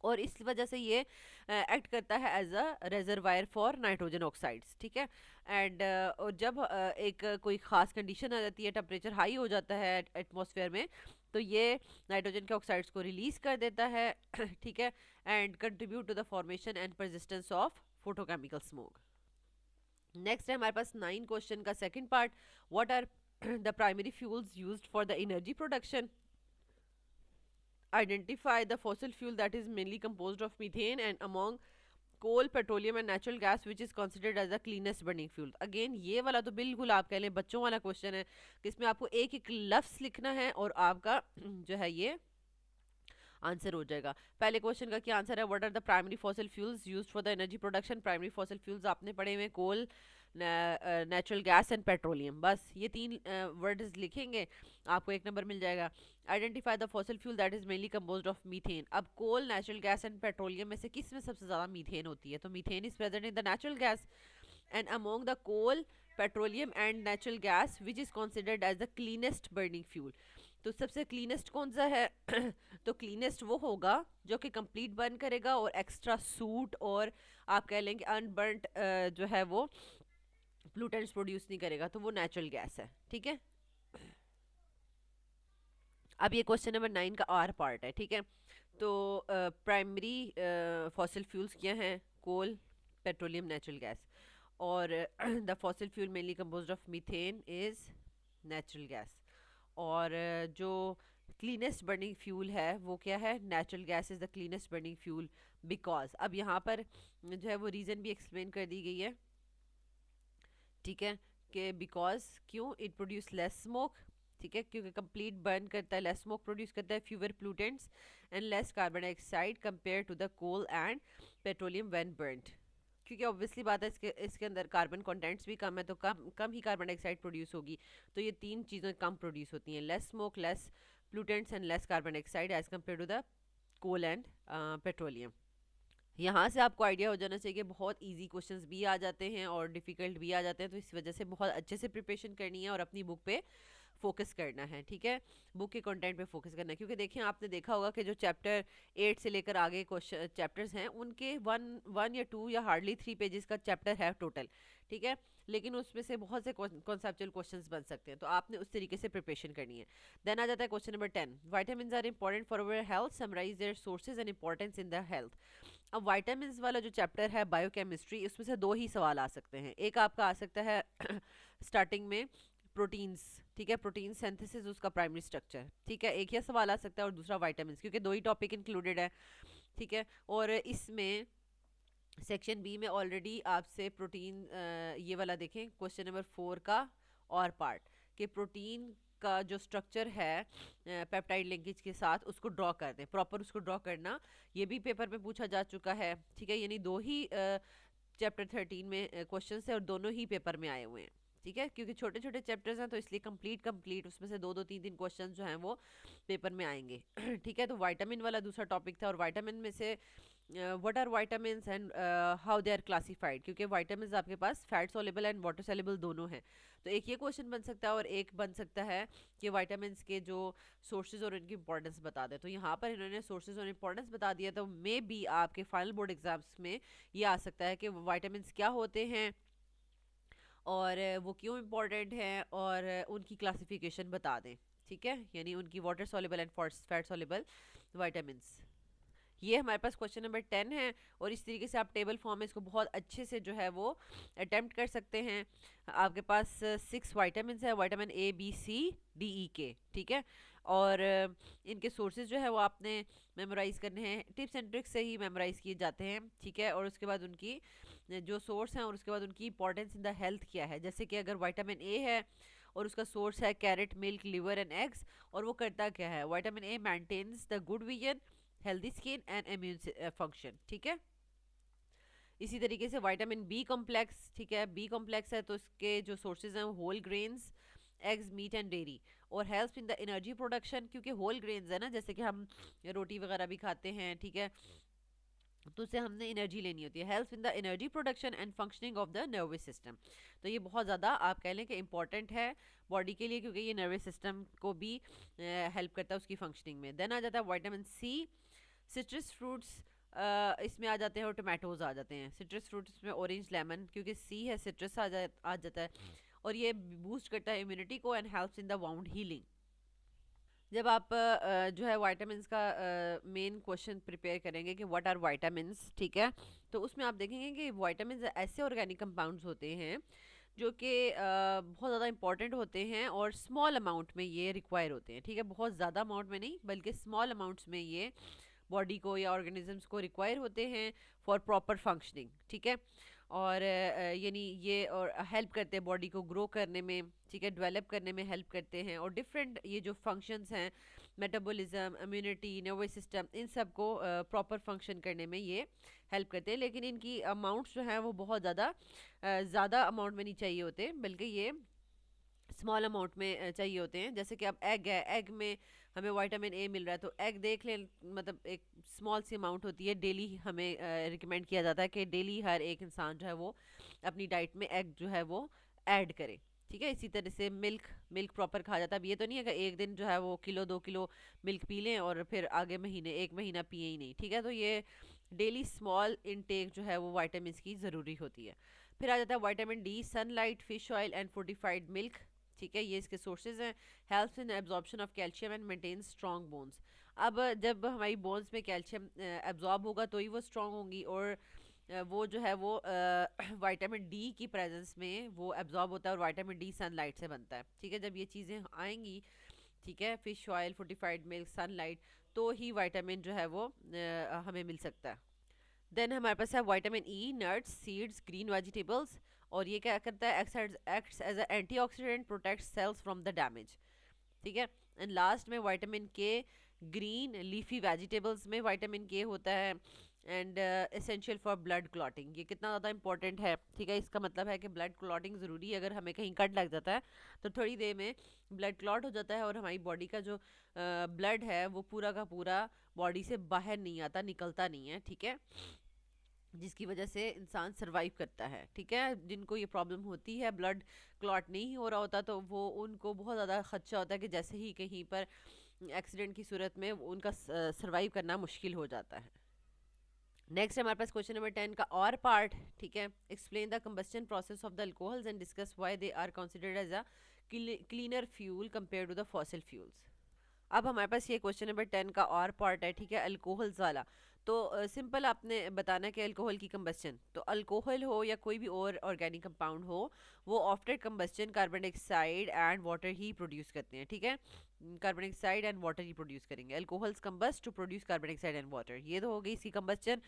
और इस वजह से ये एक्ट करता है as a reservoir for nitrogen oxides, ठीक है। एंड और जब एक कोई ख़ास कंडीशन आ जाती है, टेम्परेचर हाई हो जाता है एटमॉस्फेयर में, तो ये नाइट्रोजन के ऑक्साइड्स को रिलीज कर देता है ठीक है, and contribute to the formation and persistence of photochemical smoke. Next है हमारे पास 9 क्वेश्चन का second part. What are the primary fuels used for the energy production? Identify the fossil fuel that is mainly composed of methane and among coal, petroleum and natural gas which is considered as the cleanest burning fuel. Again ये वाला तो बिल्कुल आप कह लें बच्चों वाला question है कि इसमें आपको एक एक लफ्ज़ लिखना है और आपका जो है ये आंसर हो जाएगा। पहले क्वेश्चन का क्या आंसर है? What are the primary fossil fuels used for the energy production? Primary fossil fuels आपने पढ़े हुए coal, natural gas and petroleum. बस ये तीन वर्ड्स लिखेंगे, आपको एक नंबर मिल जाएगा। Identify the fossil fuel that is mainly composed of methane. अब कोल, नेचुरल गैस एंड पेट्रोलियम में से किस में सबसे ज़्यादा मीथेन होती है? तो methane is present in the natural gas. And among the coal, petroleum and natural gas which is considered as the cleanest burning fuel. तो सबसे क्लीनेस्ट कौन सा है? तो क्लीनेस्ट वो होगा जो कि कंप्लीट बर्न करेगा और एक्स्ट्रा सूट और आप कह लेंगे अनबर्नट जो है वो प्लूटेंट्स प्रोड्यूस नहीं करेगा, तो वो नेचुरल गैस है, ठीक है। अब ये क्वेश्चन नंबर 9 का आर पार्ट है, ठीक है। तो प्राइमरी फॉसिल फ्यूल्स क्या हैं? कोल, पेट्रोलियम, नेचुरल गैस। और the fossil fuel mainly composed of methane is natural gas. और जो क्लीनेस्ट बर्निंग फ्यूल है वो क्या है? Natural gas is the cleanest burning fuel because. अब यहाँ पर जो है वो रीज़न भी एक्सप्लेन कर दी गई है, ठीक है, कि बिकॉज क्यों? इट प्रोड्यूस लेस स्मोक, ठीक है, क्योंकि कंप्लीट बर्न करता है, लेस स्मोक प्रोड्यूस करता है, fewer pollutants and less carbon dioxide compare to the coal and petroleum when burned. क्योंकि ऑब्वियसली बात है इसके अंदर कार्बन कंटेंट्स भी कम है, तो कम ही कार्बन डाइऑक्साइड प्रोड्यूस होगी। तो ये तीन चीज़ें कम प्रोड्यूस होती हैं, less smoke, less pollutants and less carbon dioxide as compared to the coal and petroleum. यहाँ से आपको आइडिया हो जाना चाहिए कि बहुत इजी क्वेश्चंस भी आ जाते हैं और डिफ़िकल्ट भी आ जाते हैं, तो इस वजह से बहुत अच्छे से प्रिपरेशन करनी है और अपनी बुक पे फोकस करना है, ठीक है। बुक के कंटेंट पे फोकस करना है, क्योंकि देखिए आपने देखा होगा कि जो चैप्टर 8 से लेकर आगे क्वेश्चन चैप्टर्स हैं उनके वन या 2 या हार्डली 3 पेजेस का चैप्टर है टोटल, ठीक है। लेकिन उसमें से बहुत से कॉन्सेप्चुअल क्वेश्चंस बन सकते हैं, तो आपने उस तरीके से प्रिपरेशन करनी है। देन आ जाता है question number 10। Vitamin are important for our health, summarise their sources and importance in the health. अब वाइटामिन वाला जो चैप्टर है बायोकेमिस्ट्री, उसमें से 2 ही सवाल आ सकते हैं। एक आपका आ सकता है स्टार्टिंग में प्रोटीन्स, ठीक है, प्रोटीन सिंथेसिस उसका प्राइमरी स्ट्रक्चर, ठीक है, एक ही सवाल आ सकता है। और दूसरा वाइटामिन, क्योंकि 2 ही टॉपिक इंक्लूडेड है, ठीक है। और इसमें सेक्शन बी में ऑलरेडी आपसे प्रोटीन ये वाला देखें क्वेश्चन नंबर 4 का और पार्ट कि प्रोटीन का जो स्ट्रक्चर है पेप्टाइड लिंकेज के साथ उसको ड्रॉ कर दें, प्रॉपर उसको ड्रॉ करना, ये भी पेपर में पूछा जा चुका है, ठीक है। यानी 2 ही चैप्टर 13 में क्वेश्चन है और दोनों ही पेपर में आए हुए हैं, ठीक है। क्योंकि छोटे छोटे चैप्टर्स हैं तो इसलिए कंप्लीट उसमें से 2-2 3 क्वेश्चन जो हैं वो पेपर में आएंगे ठीक है। तो विटामिन वाला दूसरा टॉपिक था, और विटामिन में से what are vitamins and how they are classified, क्योंकि विटामिन्स आपके पास fat soluble and water soluble दोनों हैं। तो एक ये क्वेश्चन बन सकता है और एक बन सकता है कि विटामिन्स के जो सोर्सेज और इनकी इंपॉर्टेंस बता दें। तो यहाँ पर इन्होंने सोर्सेज और इंपॉर्टेंस बता दिया, तो मे बी आपके फाइनल बोर्ड एग्जाम्स में ये आ सकता है कि विटामिन्स क्या होते हैं और वो क्यों इम्पोर्टेंट हैं और उनकी क्लासिफिकेशन बता दें, ठीक है। यानी उनकी water soluble and fat soluble vitamins. ये हमारे पास क्वेश्चन नंबर 10 है, और इस तरीके से आप टेबल फॉर्म में इसको बहुत अच्छे से जो है वो अटेम्प्ट कर सकते हैं। आपके पास 6 वाइटामिन है, vitamin A B C D E K, ठीक है। और इनके सोर्सेज जो है वो आपने मेमोराइज़ करने हैं, टिप्स एंड ट्रिक्स से ही मेमोराइज़ किए जाते हैं, ठीक है। और उसके बाद उनकी जो सोर्स हैं और उसके बाद उनकी इंपॉर्टेंस इन द हेल्थ क्या है। जैसे कि अगर वाइटामिन ए है और उसका सोर्स है carrot, milk, liver and eggs, और वो करता क्या है, vitamin A maintains the good vision, healthy skin and immune function, ठीक है। इसी तरीके से वाइटामिन बी कॉम्प्लेक्स, ठीक है, बी कॉम्प्लेक्स है तो इसके जो सोर्सेज हैं whole grains, eggs, meat and dairy, और help in the energy production, क्योंकि होल ग्रेन्स है ना, जैसे कि हम रोटी वगैरह भी खाते हैं, ठीक है, तो उससे हमने एनर्जी लेनी होती है। Help in the energy production and functioning of the nervous system, तो ये बहुत ज़्यादा आप कह लें कि इंपॉर्टेंट है बॉडी के लिए, क्योंकि ये नर्वस सिस्टम को भी हेल्प करता है उसकी फंक्शनिंग में। देन आ जाता है वाइटामिन सी, सिट्रस फ्रूट्स इसमें आ जाते हैं, और टोमेटोज आ जाते हैं। सिट्रस फ्रूट्स में ऑरेंज, लेमन, क्योंकि सी है, सिट्रस आ जाता है, और ये बूस्ट करता है इम्यूनिटी को and helps in the wound healing. जब आप जो है वाइटामिन्स का मेन क्वेश्चन प्रिपेयर करेंगे कि व्हाट आर वाइटामिन्स, ठीक है, तो उसमें आप देखेंगे कि वाइटामिन्स ऐसे ऑर्गेनिक कंपाउंड्स होते हैं जो कि बहुत ज़्यादा इंपॉर्टेंट होते हैं, और स्मॉल अमाउंट में ये रिक्वायर होते हैं, ठीक है, बहुत ज़्यादा अमाउंट में नहीं बल्कि स्मॉल अमाउंट्स में ये बॉडी को या ऑर्गेनिजम्स को रिक्वायर होते हैं फॉर प्रॉपर फंक्शनिंग, ठीक है। और यानी ये और हेल्प करते हैं बॉडी को ग्रो करने में, ठीक है, डेवलप करने में हेल्प करते हैं, और डिफरेंट ये जो फंक्शंस हैं, मेटाबॉलिज्म, इम्यूनिटी, नर्वस सिस्टम, इन सब को प्रॉपर फंक्शन करने में ये हेल्प करते हैं। लेकिन इनकी अमाउंट्स जो हैं वो बहुत ज़्यादा अमाउंट में नहीं चाहिए होते, बल्कि ये स्मॉल अमाउंट में चाहिए होते हैं। जैसे कि अब एग है, एग में हमें विटामिन ए मिल रहा है, तो एग देख लें, मतलब एक स्मॉल सी अमाउंट होती है, डेली हमें रिकमेंड किया जाता है कि डेली हर एक इंसान जो है वो अपनी डाइट में एग जो है वो ऐड करे, ठीक है। इसी तरह से मिल्क प्रॉपर खा जाता है। अब ये तो नहीं है कि एक दिन जो है वो किलो 2 किलो मिल्क पी लें और फिर आगे एक महीना पिए ही नहीं, ठीक है। तो ये डेली स्मॉल इनटेक जो है वो वाइटामिन की ज़रूरी होती है। फिर आ जाता है vitamin D, sunlight, fish oil and fortified milk, ठीक है, ये इसके सोर्सेज हैं। Helps in absorption of calcium and maintain strong bones. अब जब हमारी बोन्स में कैल्शियम एब्जॉर्ब होगा तो ही वो स्ट्रॉन्ग होंगी, और वो जो है वो विटामिन डी की प्रेजेंस में वो एब्जॉर्ब होता है, और विटामिन डी सनलाइट से बनता है, ठीक है। जब ये चीज़ें आएंगी, ठीक है, fish oil, fortified milk, sunlight, तो ही विटामिन जो है वो हमें मिल सकता है। देन हमारे पास है vitamin E, nuts, seeds, green vegetables, और ये क्या करता है, acts as a antioxidant, protect cells from the damage, ठीक है। एंड लास्ट में vitamin K, green leafy vegetables में विटामिन के होता है, and essential for blood clotting. ये कितना ज़्यादा इंपॉर्टेंट है, ठीक है। इसका मतलब है कि ब्लड क्लॉटिंग ज़रूरी है। अगर हमें कहीं कट लग जाता है तो थोड़ी देर में ब्लड क्लॉट हो जाता है, और हमारी बॉडी का जो ब्लड है वो पूरा का पूरा बॉडी से बाहर नहीं आता, निकलता नहीं है, ठीक है, जिसकी वजह से इंसान सरवाइव करता है, ठीक है। जिनको ये प्रॉब्लम होती है, ब्लड क्लॉट नहीं हो रहा होता, तो वो उनको बहुत ज़्यादा खदशा होता है कि जैसे ही कहीं पर एक्सीडेंट की सूरत में उनका सरवाइव करना मुश्किल हो जाता है। नेक्स्ट हमारे पास क्वेश्चन नंबर 10 का और पार्ट, ठीक है। Explain the combustion process of the alcohols and discuss why they are considered as a cleaner fuel compare to the fossil fuels. अब हमारे पास ये क्वेश्चन नंबर 10 का और पार्ट है, ठीक है, अल्कोहल्स वाला। तो सिंपल आपने बताना कि अल्कोहल की कंबस्टन, तो अल्कोहल हो या कोई भी और ऑर्गेनिक कंपाउंड हो, वो after combustion carbon dioxide and water ही प्रोड्यूस करते हैं, ठीक है। कार्बन डाइऑक्साइड एंड वाटर ही प्रोड्यूस करेंगे। Alcohols combust to produce carbon dioxide and water, ये तो हो गई इसकी कंबस्टन,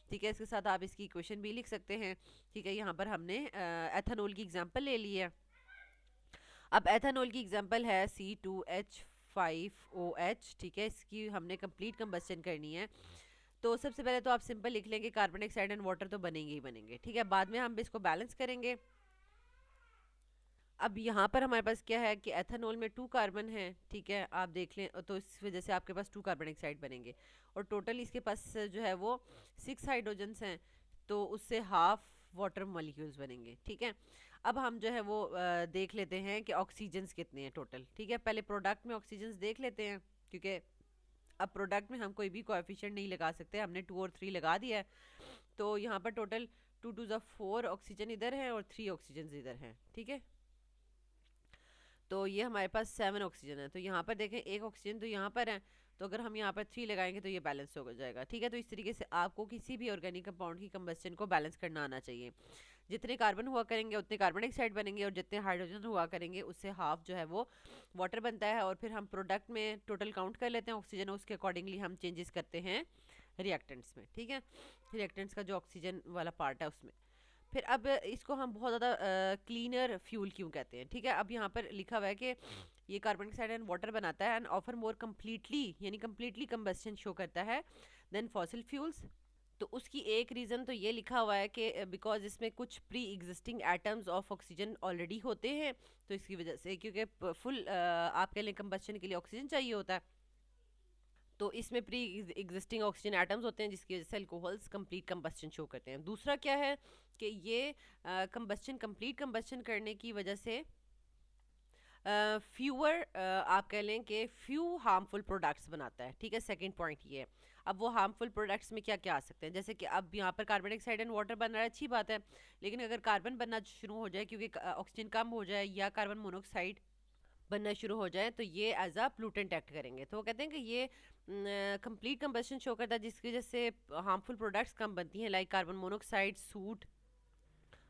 ठीक है। इसके साथ आप इसकी इक्वेशन भी लिख सकते हैं, ठीक है। यहाँ पर हमने एथेनॉल की एग्जाम्पल ले ली है। अब एथेनॉल की एग्जांपल है C2H5OH, ठीक है। इसकी हमने कंप्लीट कंबस्टन करनी है, तो सबसे पहले तो आप सिंपल लिख लेंगे कार्बन डाइऑक्साइड एंड वाटर तो बनेंगे ही बनेंगे, ठीक है। बाद में हम इसको बैलेंस करेंगे। अब यहाँ पर हमारे पास क्या है कि एथेनॉल में 2 कार्बन है, ठीक है, आप देख लें, तो इस वजह से आपके पास 2 कार्बन डाइऑक्साइड बनेंगे, और टोटल इसके पास जो है वो 6 हाइड्रोजन्स हैं, तो उससे हाफ वाटर मॉलिक्यूल्स बनेंगे, ठीक है। अब हम जो है वो देख लेते हैं कि ऑक्सीजन्स कितने हैं टोटल, ठीक है। पहले प्रोडक्ट में ऑक्सीजन्स देख लेते हैं, क्योंकि अब प्रोडक्ट में हम कोई भी कोएफिशिएंट नहीं लगा सकते, हमने 2 और 3 लगा दिया है। तो यहाँ पर टोटल 2 2 ज़ा 4 ऑक्सीजन इधर है और 3 ऑक्सीजन इधर हैं, ठीक है। तो ये हमारे पास 7 ऑक्सीजन है। तो यहाँ पर देखें एक ऑक्सीजन तो यहाँ पर है, तो अगर हम यहाँ पर 3 लगाएंगे तो ये बैलेंस हो जाएगा, ठीक है। तो इस तरीके से आपको किसी भी ऑर्गेनिक कंपाउंड की कंबस्शन को बैलेंस करना आना चाहिए। जितने कार्बन हुआ करेंगे उतने कार्बन डाइऑक्साइड बनेंगे, और जितने हाइड्रोजन हुआ करेंगे उससे हाफ जो है वो वाटर बनता है। और फिर हम प्रोडक्ट में टोटल काउंट कर लेते हैं ऑक्सीजन, उसके अकॉर्डिंगली हम चेंजेस करते हैं रिएक्टेंट्स में, ठीक है। रिएक्टेंट्स का जो ऑक्सीजन वाला पार्ट है उसमें। फिर अब इसको हम बहुत ज़्यादा क्लीनर फ्यूल क्यों कहते हैं, ठीक है। अब यहाँ पर लिखा हुआ है कि ये कार्बन डाइऑक्साइड एंड वाटर बनाता है एंड ऑफर मोर कम्प्लीटली, यानी कम्प्लीटली कंबस्शन शो करता है देन फॉसिल फ्यूल्स। तो उसकी एक रीज़न तो ये लिखा हुआ है कि बिकॉज इसमें कुछ pre existing atoms of oxygen already होते हैं, तो इसकी वजह से, क्योंकि फुल आपके लिए कंबस्शन के लिए ऑक्सीजन चाहिए होता है, तो इसमें प्री एग्जिस्टिंग ऑक्सीजन एटम्स होते हैं जिसकी वजह से अल्कोहल्स कंप्लीट कंबस्शन शो करते हैं। दूसरा क्या है कि ये कंबस्शन कंप्लीट कंबस्शन करने की वजह से फ्यूअर आप कह लें कि फ्यू हार्मफुल प्रोडक्ट्स बनाता है, ठीक है। सेकंड पॉइंट ये है। अब वो हार्मफुल प्रोडक्ट्स में क्या क्या आ सकते हैं, जैसे कि अब यहाँ पर कार्बन डाइऑक्साइड एंड वाटर बन रहा है, अच्छी बात है, लेकिन अगर कार्बन बनना शुरू हो जाए क्योंकि ऑक्सीजन कम हो जाए या कार्बन मोनोऑक्साइड बनना शुरू हो जाए तो ये एज अ प्लूटेंट एक्ट करेंगे। तो वो कहते हैं कि ये कंप्लीट कंबस्शन शो करता है जिसकी वजह से हार्मफुल प्रोडक्ट्स कम बनती हैं, लाइक कार्बन मोनोऑक्साइड, सूट,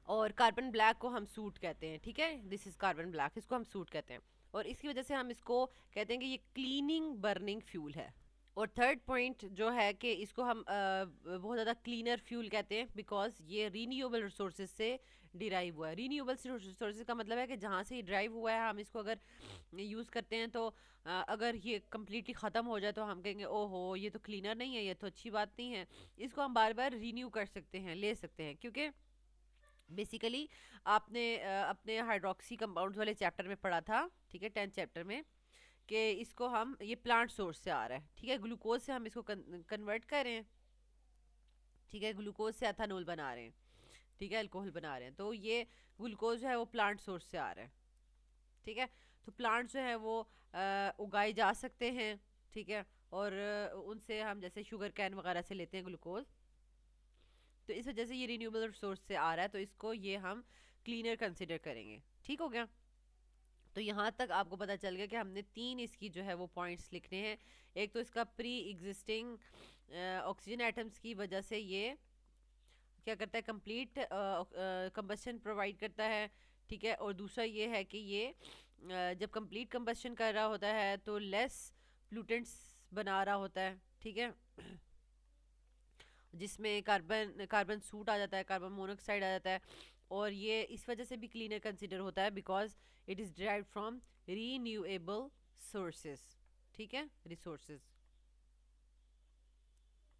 और कार्बन ब्लैक को हम सूट कहते हैं, ठीक है। दिस इज़ कार्बन ब्लैक, इसको हम सूट कहते हैं, और इसकी वजह से हम इसको कहते हैं कि ये क्लीनिंग बर्निंग फ्यूल है। और थर्ड पॉइंट जो है कि इसको हम बहुत ज़्यादा क्लीनर फ्यूल कहते हैं बिकॉज ये रीन्यूएबल रिसोर्सेज से डिराइव हुआ है। रीन्यूएबल रिसोर्सेज का मतलब है कि जहाँ से ये ड्राइव हुआ है हम इसको अगर यूज़ करते हैं तो अगर ये कम्प्लीटली ख़त्म हो जाए तो हम कहेंगे ओहो ये तो क्लीनर नहीं है, ये तो अच्छी बात नहीं है। इसको हम बार बार रीन्यू कर सकते हैं, ले सकते हैं, क्योंकि बेसिकली आपने अपने हाइड्रोक्सी कंपाउंड्स वाले चैप्टर में पढ़ा था, ठीक है, 10th चैप्टर में, कि इसको हम ये प्लांट सोर्स से आ रहा है, ठीक है। ग्लूकोज से हम इसको कन्वर्ट कर रहे हैं, ठीक है, ग्लूकोज से एथानॉल बना रहे हैं, ठीक है, अल्कोहल बना रहे हैं। तो ये ग्लूकोज जो है वो प्लांट सोर्स से आ रहा है, ठीक है। तो प्लांट जो है वो उगाए जा सकते हैं, ठीक है, और उनसे हम जैसे शुगर कैन वगैरह से लेते हैं ग्लूकोज, तो इस वजह से ये रिन्यूएबल सोर्स से आ रहा है, तो इसको ये हम क्लीनर कंसिडर करेंगे, ठीक हो गया। तो यहाँ तक आपको पता चल गया कि हमने 3 इसकी जो है वो पॉइंट्स लिखने हैं। एक तो इसका प्री एग्जिस्टिंग ऑक्सीजन एटम्स की वजह से ये क्या करता है, कंप्लीट कंबस्शन प्रोवाइड करता है, ठीक है। और दूसरा ये है कि ये जब कंप्लीट कंबस्शन कर रहा होता है तो लेस प्लूटेंट्स बना रहा होता है, ठीक है, जिसमें कार्बन सूट आ जाता है, कार्बन मोनोऑक्साइड आ जाता है, और ये इस वजह से भी क्लीनर कंसिडर होता है because it is derived from renewable sources, ठीक है, रिसोर्सेज।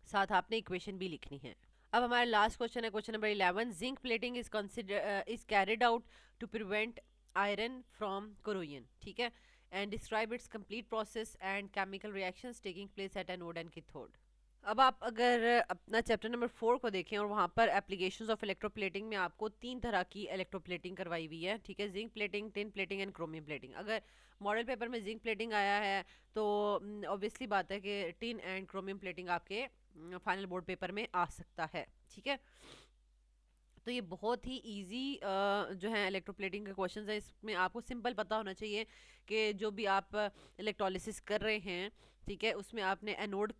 साथ आपने इक्वेशन भी लिखनी है। अब हमारा लास्ट क्वेश्चन है, question number 11। Zinc plating is carried out to prevent iron from corrosion, ठीक है, and describe its complete process and chemical reactions taking place at anode and cathode. अब आप अगर अपना चैप्टर नंबर 4 को देखें और वहाँ पर एप्लीकेशंस ऑफ इलेक्ट्रोप्लेटिंग में आपको 3 तरह की इलेक्ट्रोप्लेटिंग करवाई हुई है, ठीक है, zinc plating, tin plating and chromium plating. अगर मॉडल पेपर में जिंक प्लेटिंग आया है तो ऑब्वियसली बात है कि टिन एंड क्रोमियम प्लेटिंग आपके फाइनल बोर्ड पेपर में आ सकता है, ठीक है। तो ये बहुत ही इजी जो है इलेक्ट्रोप्लेटिंग के क्वेश्चंस हैं। इसमें आपको सिंपल पता होना चाहिए कि जो भी आप इलेक्ट्रोलिसिस कर रहे हैं, ठीक है, उसमें आपने एनोड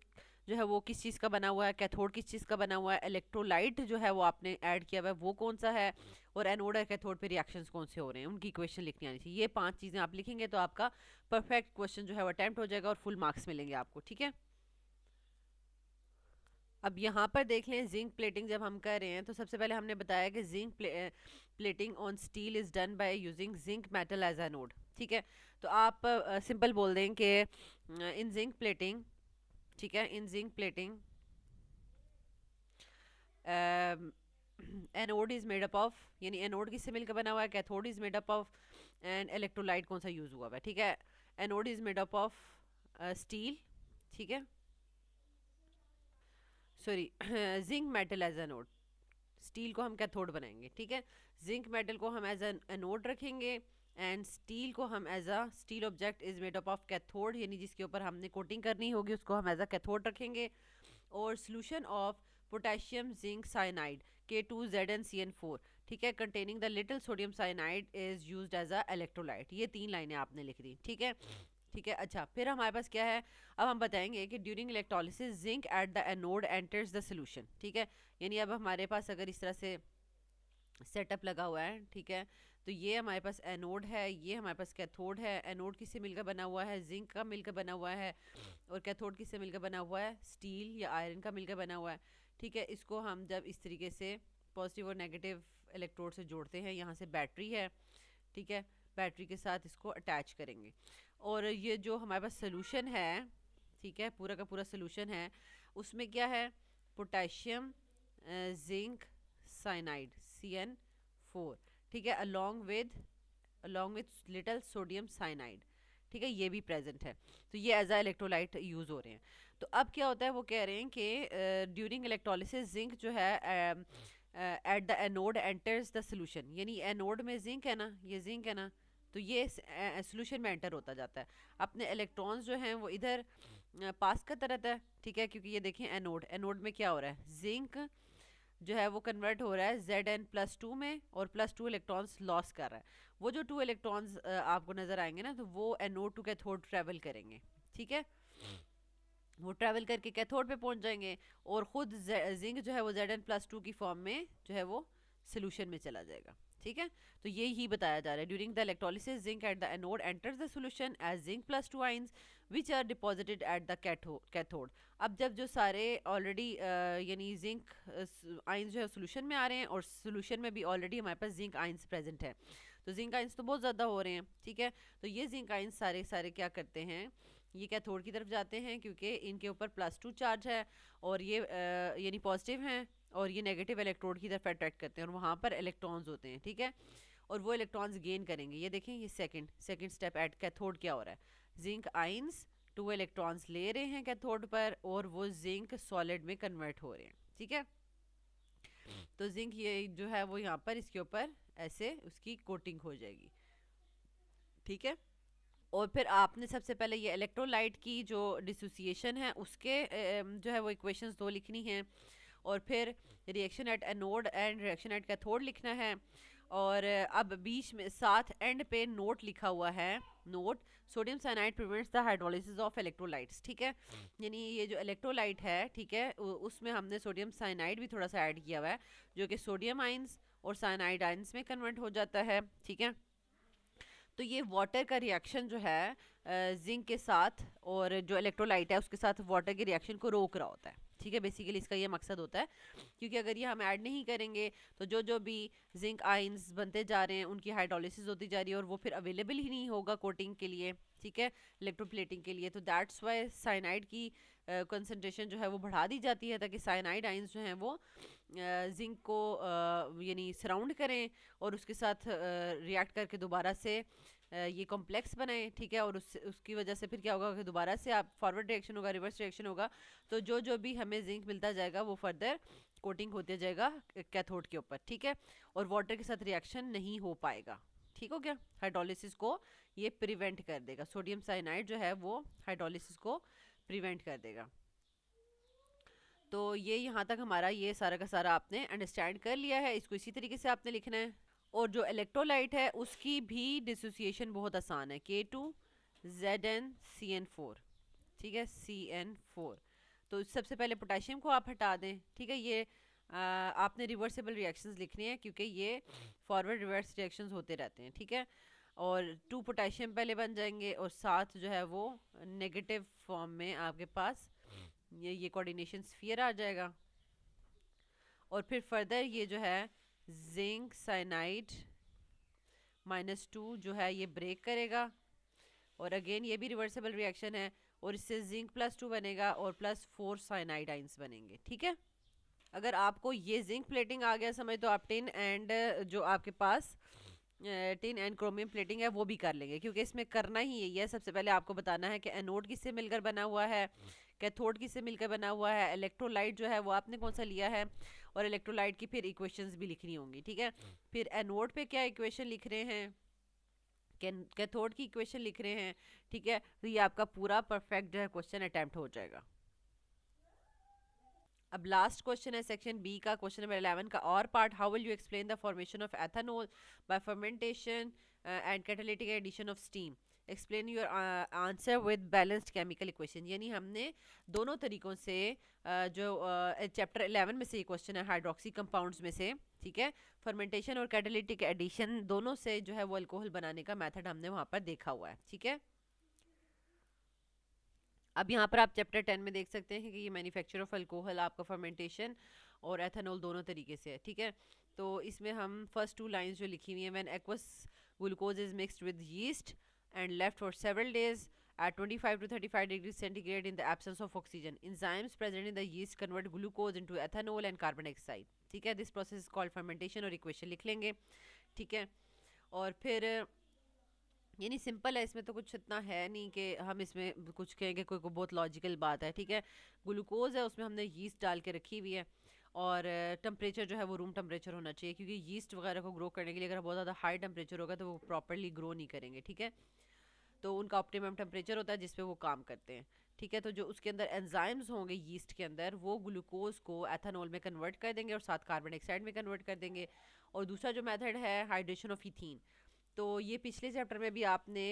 जो है वो किस चीज़ का बना हुआ है, कैथोड किस चीज़ का बना हुआ है, इलेक्ट्रोलाइट जो है वो आपने ऐड किया हुआ है वो कौन सा है, और एनोड और कैथोड पे रिएक्शंस कौन से हो रहे हैं, उनकी इक्वेशन लिखनी आनी चाहिए। ये 5 चीज़ें आप लिखेंगे तो आपका परफेक्ट क्वेश्चन जो है वो अटैम्प्ट हो जाएगा और फुल मार्क्स मिलेंगे आपको, ठीक है। अब यहाँ पर देख लें जिंक प्लेटिंग जब हम कर रहे हैं तो सबसे पहले हमने बताया कि zinc plating on steel is done by using zinc metal as anode, ठीक है। तो आप सिंपल बोल दें कि इन जिंक प्लेटिंग, ठीक है, in zinc plating anode is made up of, यानी एनोड किससे मिलकर बना हुआ है, cathode is made up of, and electrolyte कौन सा यूज हुआ है, ठीक है। Anode is made up of steel, ठीक है, sorry zinc metal as anode, steel को हम कैथोड बनाएंगे, ठीक है। जिंक मेटल को हम एज एन एनोड रखेंगे एंड स्टील को हम as a steel object is made up of cathode, यानी जिसके ऊपर हमने कोटिंग करनी होगी उसको हम एज अ कैथोड रखेंगे। और solution of potassium zinc cyanide K2ZnCN4, ठीक है, containing the little sodium cyanide is used as a electrolyte. ये 3 लाइनें आपने लिख दी, ठीक है। ठीक है। अच्छा, फिर हमारे पास क्या है, अब हम बताएंगे कि during electrolysis zinc at the anode enters the solution. ठीक है, यानी अब हमारे पास अगर इस तरह से सेटअप लगा हुआ है, ठीक है, तो ये हमारे पास एनोड है, ये हमारे पास कैथोड है। एनोड किससे मिलकर बना हुआ है, जिंक का मिलकर बना हुआ है, और कैथोड किससे मिलकर बना हुआ है, स्टील या आयरन का मिलकर बना हुआ है। ठीक है, इसको हम जब इस तरीके से पॉजिटिव और नेगेटिव इलेक्ट्रोड से जोड़ते हैं, यहाँ से बैटरी है, ठीक है, बैटरी के साथ इसको अटैच करेंगे, और ये जो हमारे पास सोल्यूशन है, ठीक है, पूरा का पूरा सोल्यूशन है, उसमें क्या है, पोटेशियम जिंक साइनाइड CN4, ठीक है, along with little sodium cyanide. ठीक है, ये भी प्रेजेंट है, तो ये एज अ इलेक्ट्रोलाइट यूज़ हो रहे हैं। तो अब क्या होता है, वो कह रहे हैं कि ड्यूरिंग इलेक्ट्रोलिसिस जिंक जो है eight the anode enters the solution, यानी एनोड में जिंक है ना, ये जिंक है ना, तो ये सोल्यूशन में एंटर होता जाता है। अपने इलेक्ट्रॉन्स जो हैं वो इधर पास करता रहता है। ठीक है, क्योंकि ये देखें एनोड में क्या हो रहा है, जिंक जो है वो कन्वर्ट हो रहा है Zn+2 में, और +2 इलेक्ट्रॉन्स लॉस कर रहा है। वो जो 2 इलेक्ट्रॉन्स आपको नज़र आएंगे ना, तो वो एनोड टू कैथोड ट्रेवल करेंगे। ठीक है, वो ट्रैवल करके कैथोड पे पहुंच जाएंगे, और ख़ुद जिंक जो है वो Zn+2 की फॉर्म में जो है वो सोल्यूशन में चला जाएगा। ठीक है, तो ये ही बताया जा रहा है, during the electrolysis zinc at the anode enters the solution as Zn+2 ions which are deposited at the cathode. अब जब जो सारे ऑलरेडी यानी जिंक आइंस जो है सोल्यूशन में आ रहे हैं, और सोल्यूशन में भी ऑलरेडी हमारे पास जिंक आइंस प्रेजेंट है, तो जिंक आइंस तो बहुत ज़्यादा हो रहे हैं। ठीक है, तो ये जिंक आइंस सारे सारे क्या करते हैं, ये कैथोड की तरफ जाते हैं, क्योंकि इनके ऊपर +2 चार्ज है, और ये यानी पॉजिटिव हैं, और ये नेगेटिव इलेक्ट्रोड की तरफ अट्रैक्ट करते हैं, और वहाँ पर इलेक्ट्रॉन्स होते हैं। ठीक है, और वो इलेक्ट्रॉन्स गेन करेंगे। ये देखें, ये सेकंड स्टेप एट कैथोड क्या हो रहा है, जिंक आइंस 2 इलेक्ट्रॉन्स ले रहे हैं कैथोड पर, और वो जिंक सॉलिड में कन्वर्ट हो रहे हैं। ठीक है, तो जिंक ये जो है वो यहाँ पर इसके ऊपर ऐसे उसकी कोटिंग हो जाएगी। ठीक है, और फिर आपने सबसे पहले ये इलेक्ट्रोलाइट की जो डिसोसिएशन है उसके जो है वो इक्वेशंस 2 लिखनी है, और फिर reaction at anode and reaction at cathode लिखना है, और अब बीच में साथ एंड पे नोट लिखा हुआ है, note sodium cyanide prevents the hydrolysis of electrolytes. ठीक है, यानी ये जो इलेक्ट्रोलाइट है, ठीक है, उसमें हमने सोडियम साइनाइड भी थोड़ा सा ऐड किया हुआ है, जो कि सोडियम आइंस और साइनाइड आइंस में कन्वर्ट हो जाता है। ठीक है, तो ये वाटर का रिएक्शन जो है जिंक के साथ, और जो इलेक्ट्रोलाइट है उसके साथ वाटर के रिएक्शन को रोक रहा होता है। ठीक है, बेसिकली इसका ये मकसद होता है, क्योंकि अगर ये हम ऐड नहीं करेंगे तो जो जो भी जिंक आइंस बनते जा रहे हैं उनकी हाइड्रोलिसिस होती जा रही है, और वो फिर अवेलेबल ही नहीं होगा कोटिंग के लिए। ठीक है, इलेक्ट्रोप्लेटिंग के लिए, तो दैट्स वाई साइनाइड की कंसनट्रेशन जो है वो बढ़ा दी जाती है, ताकि साइनाइड आइंस जो हैं वो जिंक को यानी सराउंड करें, और उसके साथ रिएक्ट करके दोबारा से ये कॉम्प्लेक्स बनाएं। ठीक है, और उसकी वजह से फिर क्या होगा कि दोबारा से आप फॉरवर्ड रिएक्शन होगा, रिवर्स रिएक्शन होगा, तो जो जो भी हमें जिंक मिलता जाएगा वो फर्दर कोटिंग होते जाएगा कैथोड के ऊपर। ठीक है, और वाटर के साथ रिएक्शन नहीं हो पाएगा। ठीक हो गया, हाइड्रोलिसिस को ये प्रिवेंट कर देगा, सोडियम साइनाइड जो है वो हाइड्रोलिसिस को प्रिवेंट कर देगा। तो ये यहाँ तक हमारा ये सारा का सारा आपने अंडरस्टैंड कर लिया है, इसको इसी तरीके से आपने लिखना है। और जो इलेक्ट्रोलाइट है उसकी भी डिसोसिएशन बहुत आसान है, K2ZnCN4। ठीक है, CN4, तो सबसे पहले पोटेशियम को आप हटा दें। ठीक है, ये आपने रिवर्सिबल रिएक्शंस लिखने हैं, क्योंकि ये फॉरवर्ड रिवर्स रिएक्शंस होते रहते हैं। ठीक है, और 2 पोटेशियम पहले बन जाएंगे, और साथ जो है वो नेगेटिव फॉर्म में आपके पास ये कोऑर्डिनेशन स्फीयर आ जाएगा, और फिर फर्दर ये जो है जिंक साइनाइड -2 जो है ये ब्रेक करेगा, और अगेन ये भी रिवर्सिबल रिएक्शन है, और इससे जिंक +2 बनेगा और +4 साइनाइड आइंस बनेंगे। ठीक है, अगर आपको ये जिंक प्लेटिंग आ गया समझ, तो आप टिन एंड जो आपके पास टिन एंड क्रोमियम प्लेटिंग है वो भी कर लेंगे, क्योंकि इसमें करना ही यही है। सबसे पहले आपको बताना है कि एनोड किससे मिलकर बना हुआ है, कैथोड किससे मिलकर बना हुआ है, इलेक्ट्रोलाइट जो है वो आपने कौन सा लिया है, और इलेक्ट्रोलाइट की फिर इक्वेशंस भी लिखनी होंगी। ठीक है, फिर एनोड पे क्या इक्वेशन लिख रहे हैं, कैथोड की इक्वेशन लिख रहे हैं। ठीक है, तो ये आपका पूरा परफेक्ट जो है क्वेश्चन अटेम्प्ट हो जाएगा। अब लास्ट क्वेश्चन है सेक्शन बी का, क्वेश्चन नंबर 11 का और part, how will you explain the formation of ethanol by fermentation and catalytic addition of steam. Explain your answer with balanced chemical equation, यानी हमने दोनों तरीकों से जो चैप्टर 11 में से ये क्वेश्चन है हाइड्रोक्सी कंपाउंड्स में से, ठीक है, फर्मेंटेशन और कैटालिटिक एडिशन दोनों से जो है वो अल्कोहल बनाने का मेथड हमने वहाँ पर देखा हुआ है, ठीक है। अब यहाँ पर आप चैप्टर 10 में देख सकते हैं कि ये मैन्युफैक्चर ऑफ अल्कोहल आपका फर्मेंटेशन और एथेनॉल दोनों तरीके से है, ठीक है। तो इसमें हम फर्स्ट टू लाइंस जो लिखी हुई हैं, when aqueous glucose is mixed with yeast and left for several days at 25 to 35 degrees centigrade in the absence of oxygen, enzymes present in the yeast convert glucose into ethanol and carbon dioxide, ठीक है। This process is called fermentation, और equation लिख लेंगे, ठीक है। और फिर यानी सिंपल है, इसमें तो कुछ इतना है नहीं कि हम इसमें कुछ कहेंगे कोई बहुत लॉजिकल बात है, ठीक है। ग्लूकोज है, उसमें हमने यीस्ट डाल के रखी हुई है, और टेम्परेचर जो है वो रूम टेम्परेचर होना चाहिए, क्योंकि यीस्ट वगैरह को ग्रो करने के लिए अगर बहुत ज़्यादा हाई टेम्परेचर होगा तो वो प्रॉपरली ग्रो नहीं करेंगे, ठीक है। तो उनका ऑप्टिमम टेम्परेचर होता है जिस पे वो काम करते हैं, ठीक है। तो जो उसके अंदर एंजाइम्स होंगे यीस्ट के अंदर, वो ग्लूकोज को एथेनॉल में कन्वर्ट कर देंगे और साथ कार्बन डाइऑक्साइड में कन्वर्ट कर देंगे। और दूसरा जो मेथड है हाइड्रेशन ऑफ इथीन, तो ये पिछले चैप्टर में भी आपने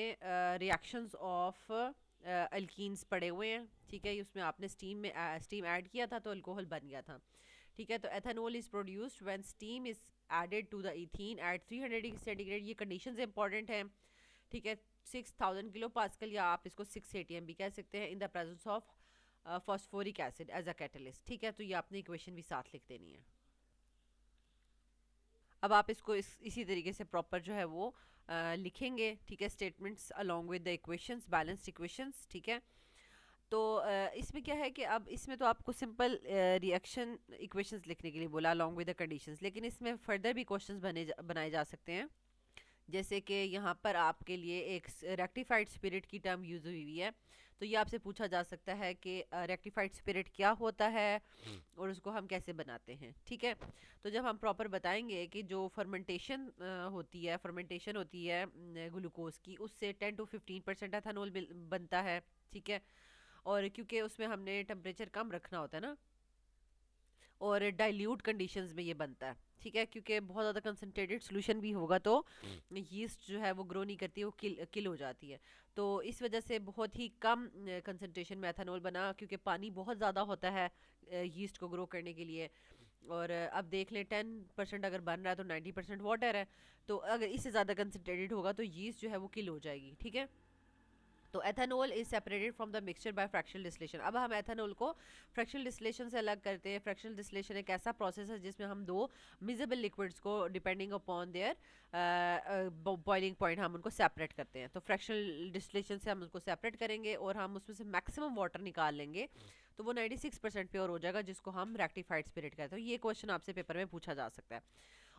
रिएक्शंस ऑफ अल्कीन्स पढ़े हुए हैं, ठीक है। उसमें आपने स्टीम ऐड किया था तो अल्कोहल बन गया था, ठीक है। तो ethanol is produced when steam is added to the ethene at 300 degree centigrade. ये कंडीशंस इंपॉर्टेंट हैं, ठीक है। 6000 किलो पास्कल, या आप इसको 680 MB कह सकते हैं, in the presence of phosphoric acid as a catalyst, ठीक है। तो ये आपने इक्वेशन भी साथ लिख देनी है। अब आप इसको इसी तरीके से प्रॉपर जो है वो लिखेंगे, ठीक है, statements along with the equations, balanced equations, ठीक है। तो इसमें क्या है कि अब इसमें तो आपको सिंपल रिएक्शन इक्वेशंस लिखने के लिए बोला अलोंग विद द कंडीशंस, लेकिन इसमें फर्दर भी क्वेश्चंस बनाए जा सकते हैं। जैसे कि यहाँ पर आपके लिए एक रेक्टिफाइड स्पिरिट की टर्म यूज़ हुई है, तो ये आपसे पूछा जा सकता है कि रेक्टिफाइड स्पिरिट क्या होता है और उसको हम कैसे बनाते हैं, ठीक है। तो जब हम प्रॉपर बताएंगे कि जो फर्मेंटेशन होती है ग्लूकोज की, उससे 10 to 15% एथेनॉल बनता है, ठीक है। और क्योंकि उसमें हमने टेम्परेचर कम रखना होता है ना, और डाइल्यूट कंडीशंस में ये बनता है, ठीक है, क्योंकि बहुत ज़्यादा कंसनट्रेटेड सोल्यूशन भी होगा तो यीस्ट जो है वो ग्रो नहीं करती, वो किल हो जाती है। तो इस वजह से बहुत ही कम कंसनट्रेशन में एथेनॉल बना, क्योंकि पानी बहुत ज़्यादा होता है यीस्ट को ग्रो करने के लिए। और अब देख लें 10% अगर बन रहा है तो 90% वाटर है, तो अगर इससे ज़्यादा कंसनट्रेटेड होगा तो यीस्ट जो है वो किल हो जाएगी, ठीक है। तो ethanol is separated from the mixture by fractional distillation. अब हम एथेनॉल को फ्रैक्शनल डिस्टिलेशन से अलग करते हैं। फ्रैक्शनल डिस्टिलेशन एक ऐसा प्रोसेस है जिसमें हम दो मिजेबल लिक्विड्स को depending upon their boiling point हम उनको सेपरेट करते हैं। तो फ्रैक्शनल डिस्टिलेशन से हम उसको सेपरेट करेंगे और हम उसमें से मैक्सिमम वाटर निकाल लेंगे, तो वो 96% प्योर हो जाएगा, जिसको हम रेक्टिफाइड स्पिरिट कहते हैं। ये क्वेश्चन आपसे पेपर में पूछा जा सकता है।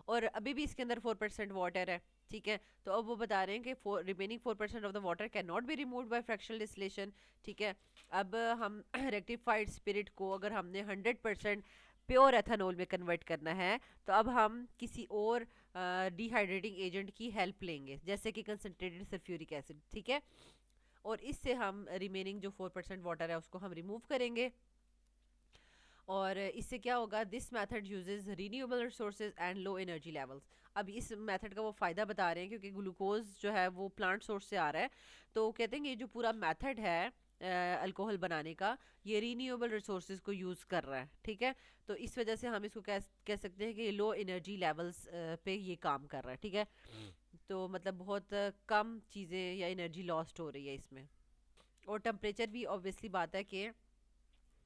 और अभी भी इसके अंदर 4% वाटर है, ठीक है। तो अब वो बता रहे हैं कि remaining 4% of the water can not be removed by fractional distillation, ठीक है। अब हम रेक्टिफाइड स्पिरिट को अगर हमने 100% प्योर एथेनॉल में कन्वर्ट करना है, तो अब हम किसी और डिहाइड्रेटिंग एजेंट की हेल्प लेंगे, जैसे कि कंसनट्रेटेड सल्फ्यूरिक एसिड, ठीक है। और इससे हम रिमेनिंग जो 4% वाटर है उसको हम रिमूव करेंगे। और इससे क्या होगा, this method uses renewable resources and low energy levels. अब इस मेथड का वो फ़ायदा बता रहे हैं क्योंकि ग्लूकोज जो है वो प्लांट सोर्स से आ रहा है, तो कहते हैं ये जो पूरा मेथड है अल्कोहल बनाने का, ये रीन्यूएबल रिसोर्सेज को यूज़ कर रहा है, ठीक है। तो इस वजह से हम इसको कह सकते हैं कि लो एनर्जी लेवल्स पे ये काम कर रहा है, ठीक है। तो मतलब बहुत कम चीज़ें या एनर्जी लॉस्ट हो रही है इसमें। और टेम्परेचर भी ऑब्वियसली बात है कि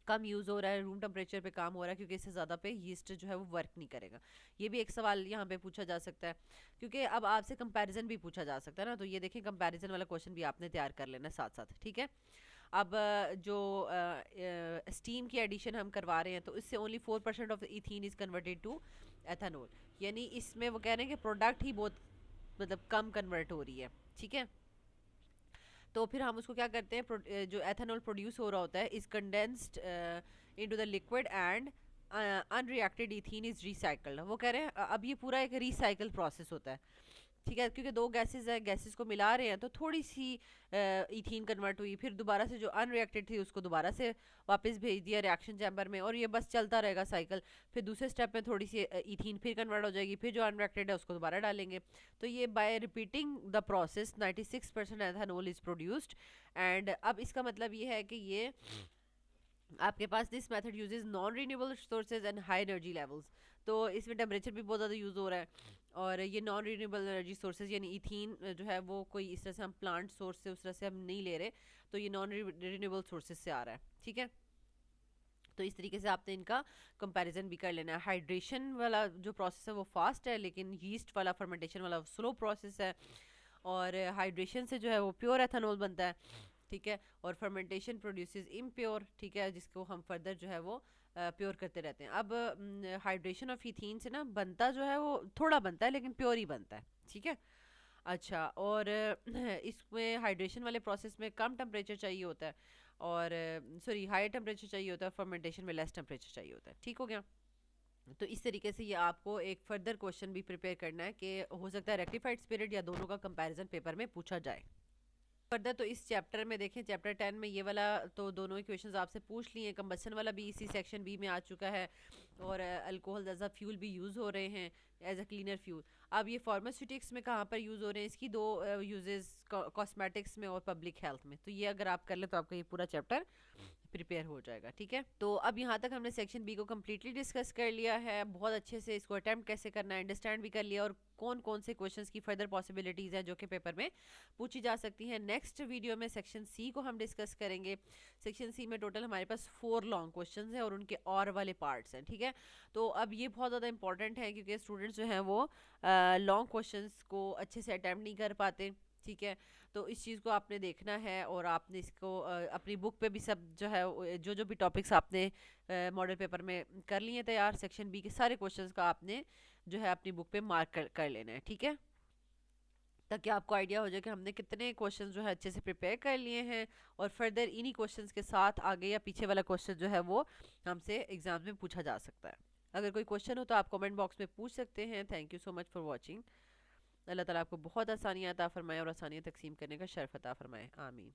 कम यूज़ हो रहा है, रूम टेम्परेचर पे काम हो रहा है, क्योंकि इससे ज़्यादा पे यीस्ट जो है वो वर्क नहीं करेगा। ये भी एक सवाल यहाँ पे पूछा जा सकता है, क्योंकि अब आपसे कंपैरिजन भी पूछा जा सकता है ना, तो ये देखें कंपैरिजन वाला क्वेश्चन भी आपने तैयार कर लेना साथ साथ, ठीक है। अब जो स्टीम की एडिशन हम करवा रहे हैं, तो इससे only 4% of the ethene is converted to ethanol, यानी इसमें वो कह रहे हैं कि प्रोडक्ट ही बहुत मतलब कम कन्वर्ट हो रही है, ठीक है। तो फिर हम उसको क्या करते हैं, जो एथेनॉल प्रोड्यूस हो रहा होता है is condensed into the liquid and unreacted ethene is recycled. वो कह रहे हैं अब ये पूरा एक रिसाइकल प्रोसेस होता है, ठीक है, क्योंकि दो गैसेस है, गैसेस को मिला रहे हैं तो थोड़ी सी इथीन कन्वर्ट हुई, फिर दोबारा से जो अनरिएक्टेड थी उसको दोबारा से वापस भेज दिया रिएक्शन चैम्बर में, और ये बस चलता रहेगा साइकिल। फिर दूसरे स्टेप में थोड़ी सी इथीन फिर कन्वर्ट हो जाएगी, फिर जो अनरिएक्टेड है उसको दोबारा डालेंगे। तो ये by repeating the process 96% ethanol is produced. And अब इसका मतलब ये है कि ये आपके पास this method uses non renewable sources and high energy levels. तो इसमें टेम्परेचर भी बहुत ज़्यादा यूज़ हो रहा है, और ये नॉन रीन्यूएबल एनर्जी सोर्सेज यानी इथीन जो है वो कोई इस तरह से हम प्लांट सोर्स से उस तरह से हम नहीं ले रहे, तो ये नॉन रीन्यूएबल सोर्सेज से आ रहा है। ठीक है, तो इस तरीके से आपने इनका कंपैरिजन भी कर लेना है। हाइड्रेशन वाला जो प्रोसेस है वो फास्ट है, लेकिन यीस्ट वाला फर्मेंटेशन वाला स्लो प्रोसेस है। और हाइड्रेशन से जो है वो प्योर एथेनॉल बनता है, ठीक है, और फर्मेंटेशन प्रोड्यूसेस इम्प्योर, ठीक है, जिसको हम फर्दर जो है वो प्योर करते रहते हैं। अब हाइड्रेशन ऑफ इथीन से ना बनता जो है वो थोड़ा बनता है, लेकिन प्योर ही बनता है। ठीक है, अच्छा, और इसमें हाइड्रेशन वाले प्रोसेस में कम टेम्परेचर चाहिए होता है, और सॉरी हाई टेम्परेचर चाहिए होता है, फर्मेंटेशन में लेस टेम्परेचर चाहिए होता है। ठीक हो गया, तो इस तरीके से ये आपको एक फर्दर क्वेश्चन भी प्रिपेयर करना है कि हो सकता है रेक्टिफाइड स्पिरिट या दोनों का कंपैरिजन पेपर में पूछा जाए। फर्दर तो इस चैप्टर में देखें, चैप्टर 10 में ये वाला तो दोनों ही क्वेश्चंस आपसे पूछ लिए। कंबशन वाला भी इसी सेक्शन बी में आ चुका है, और अल्कोहल एज अ फ्यूल भी यूज़ हो रहे हैं, एज अ क्लीनर फ्यूल। अब ये फार्मास्यूटिक्स में कहाँ पर यूज़ हो रहे हैं, इसकी दो यूजेस कॉस्मेटिक्स में और पब्लिक हेल्थ में। तो ये अगर आप कर ले तो आपका ये पूरा चैप्टर प्रिपेयर हो जाएगा। ठीक है, तो अब यहाँ तक हमने सेक्शन बी को कम्प्लीटली डिस्कस कर लिया है, बहुत अच्छे से इसको अटैम्प्ट कैसे करना है अंडरस्टैंड भी कर लिया, और कौन कौन से क्वेश्चंस की फर्दर पॉसिबिलिटीज़ हैं जो कि पेपर में पूछी जा सकती हैं। नेक्स्ट वीडियो में सेक्शन सी को हम डिस्कस करेंगे। सेक्शन सी में टोटल हमारे पास 4 लॉन्ग क्वेश्चंस हैं और उनके और वाले पार्ट्स हैं। ठीक है, तो अब ये बहुत ज़्यादा इंपॉर्टेंट है, क्योंकि स्टूडेंट्स जो हैं वो लॉन्ग क्वेश्चंस को अच्छे से अटैम्प्ट नहीं कर पाते। ठीक है, तो इस चीज़ को आपने देखना है, और आपने इसको अपनी बुक पे भी सब जो है जो जो भी टॉपिक्स आपने मॉडल पेपर में कर लिए तैयार, सेक्शन बी के सारे क्वेश्चंस का आपने जो है अपनी बुक पे मार्क कर लेना है। ठीक है, ताकि आपको आइडिया हो जाए कि हमने कितने क्वेश्चंस जो है अच्छे से प्रिपेयर कर लिए हैं, और फर्दर इन्हीं क्वेश्चंस के साथ आगे या पीछे वाला क्वेश्चन जो है वो हमसे एग्जाम में पूछा जा सकता है। अगर कोई क्वेश्चन हो तो आप कमेंट बॉक्स में पूछ सकते हैं। Thank you so much for watching. अल्लाह ताला आपको बहुत आसानियाँ अता फरमाए और आसानियाँ तकसीम करने का शर्फ अता फरमाए। आमीन।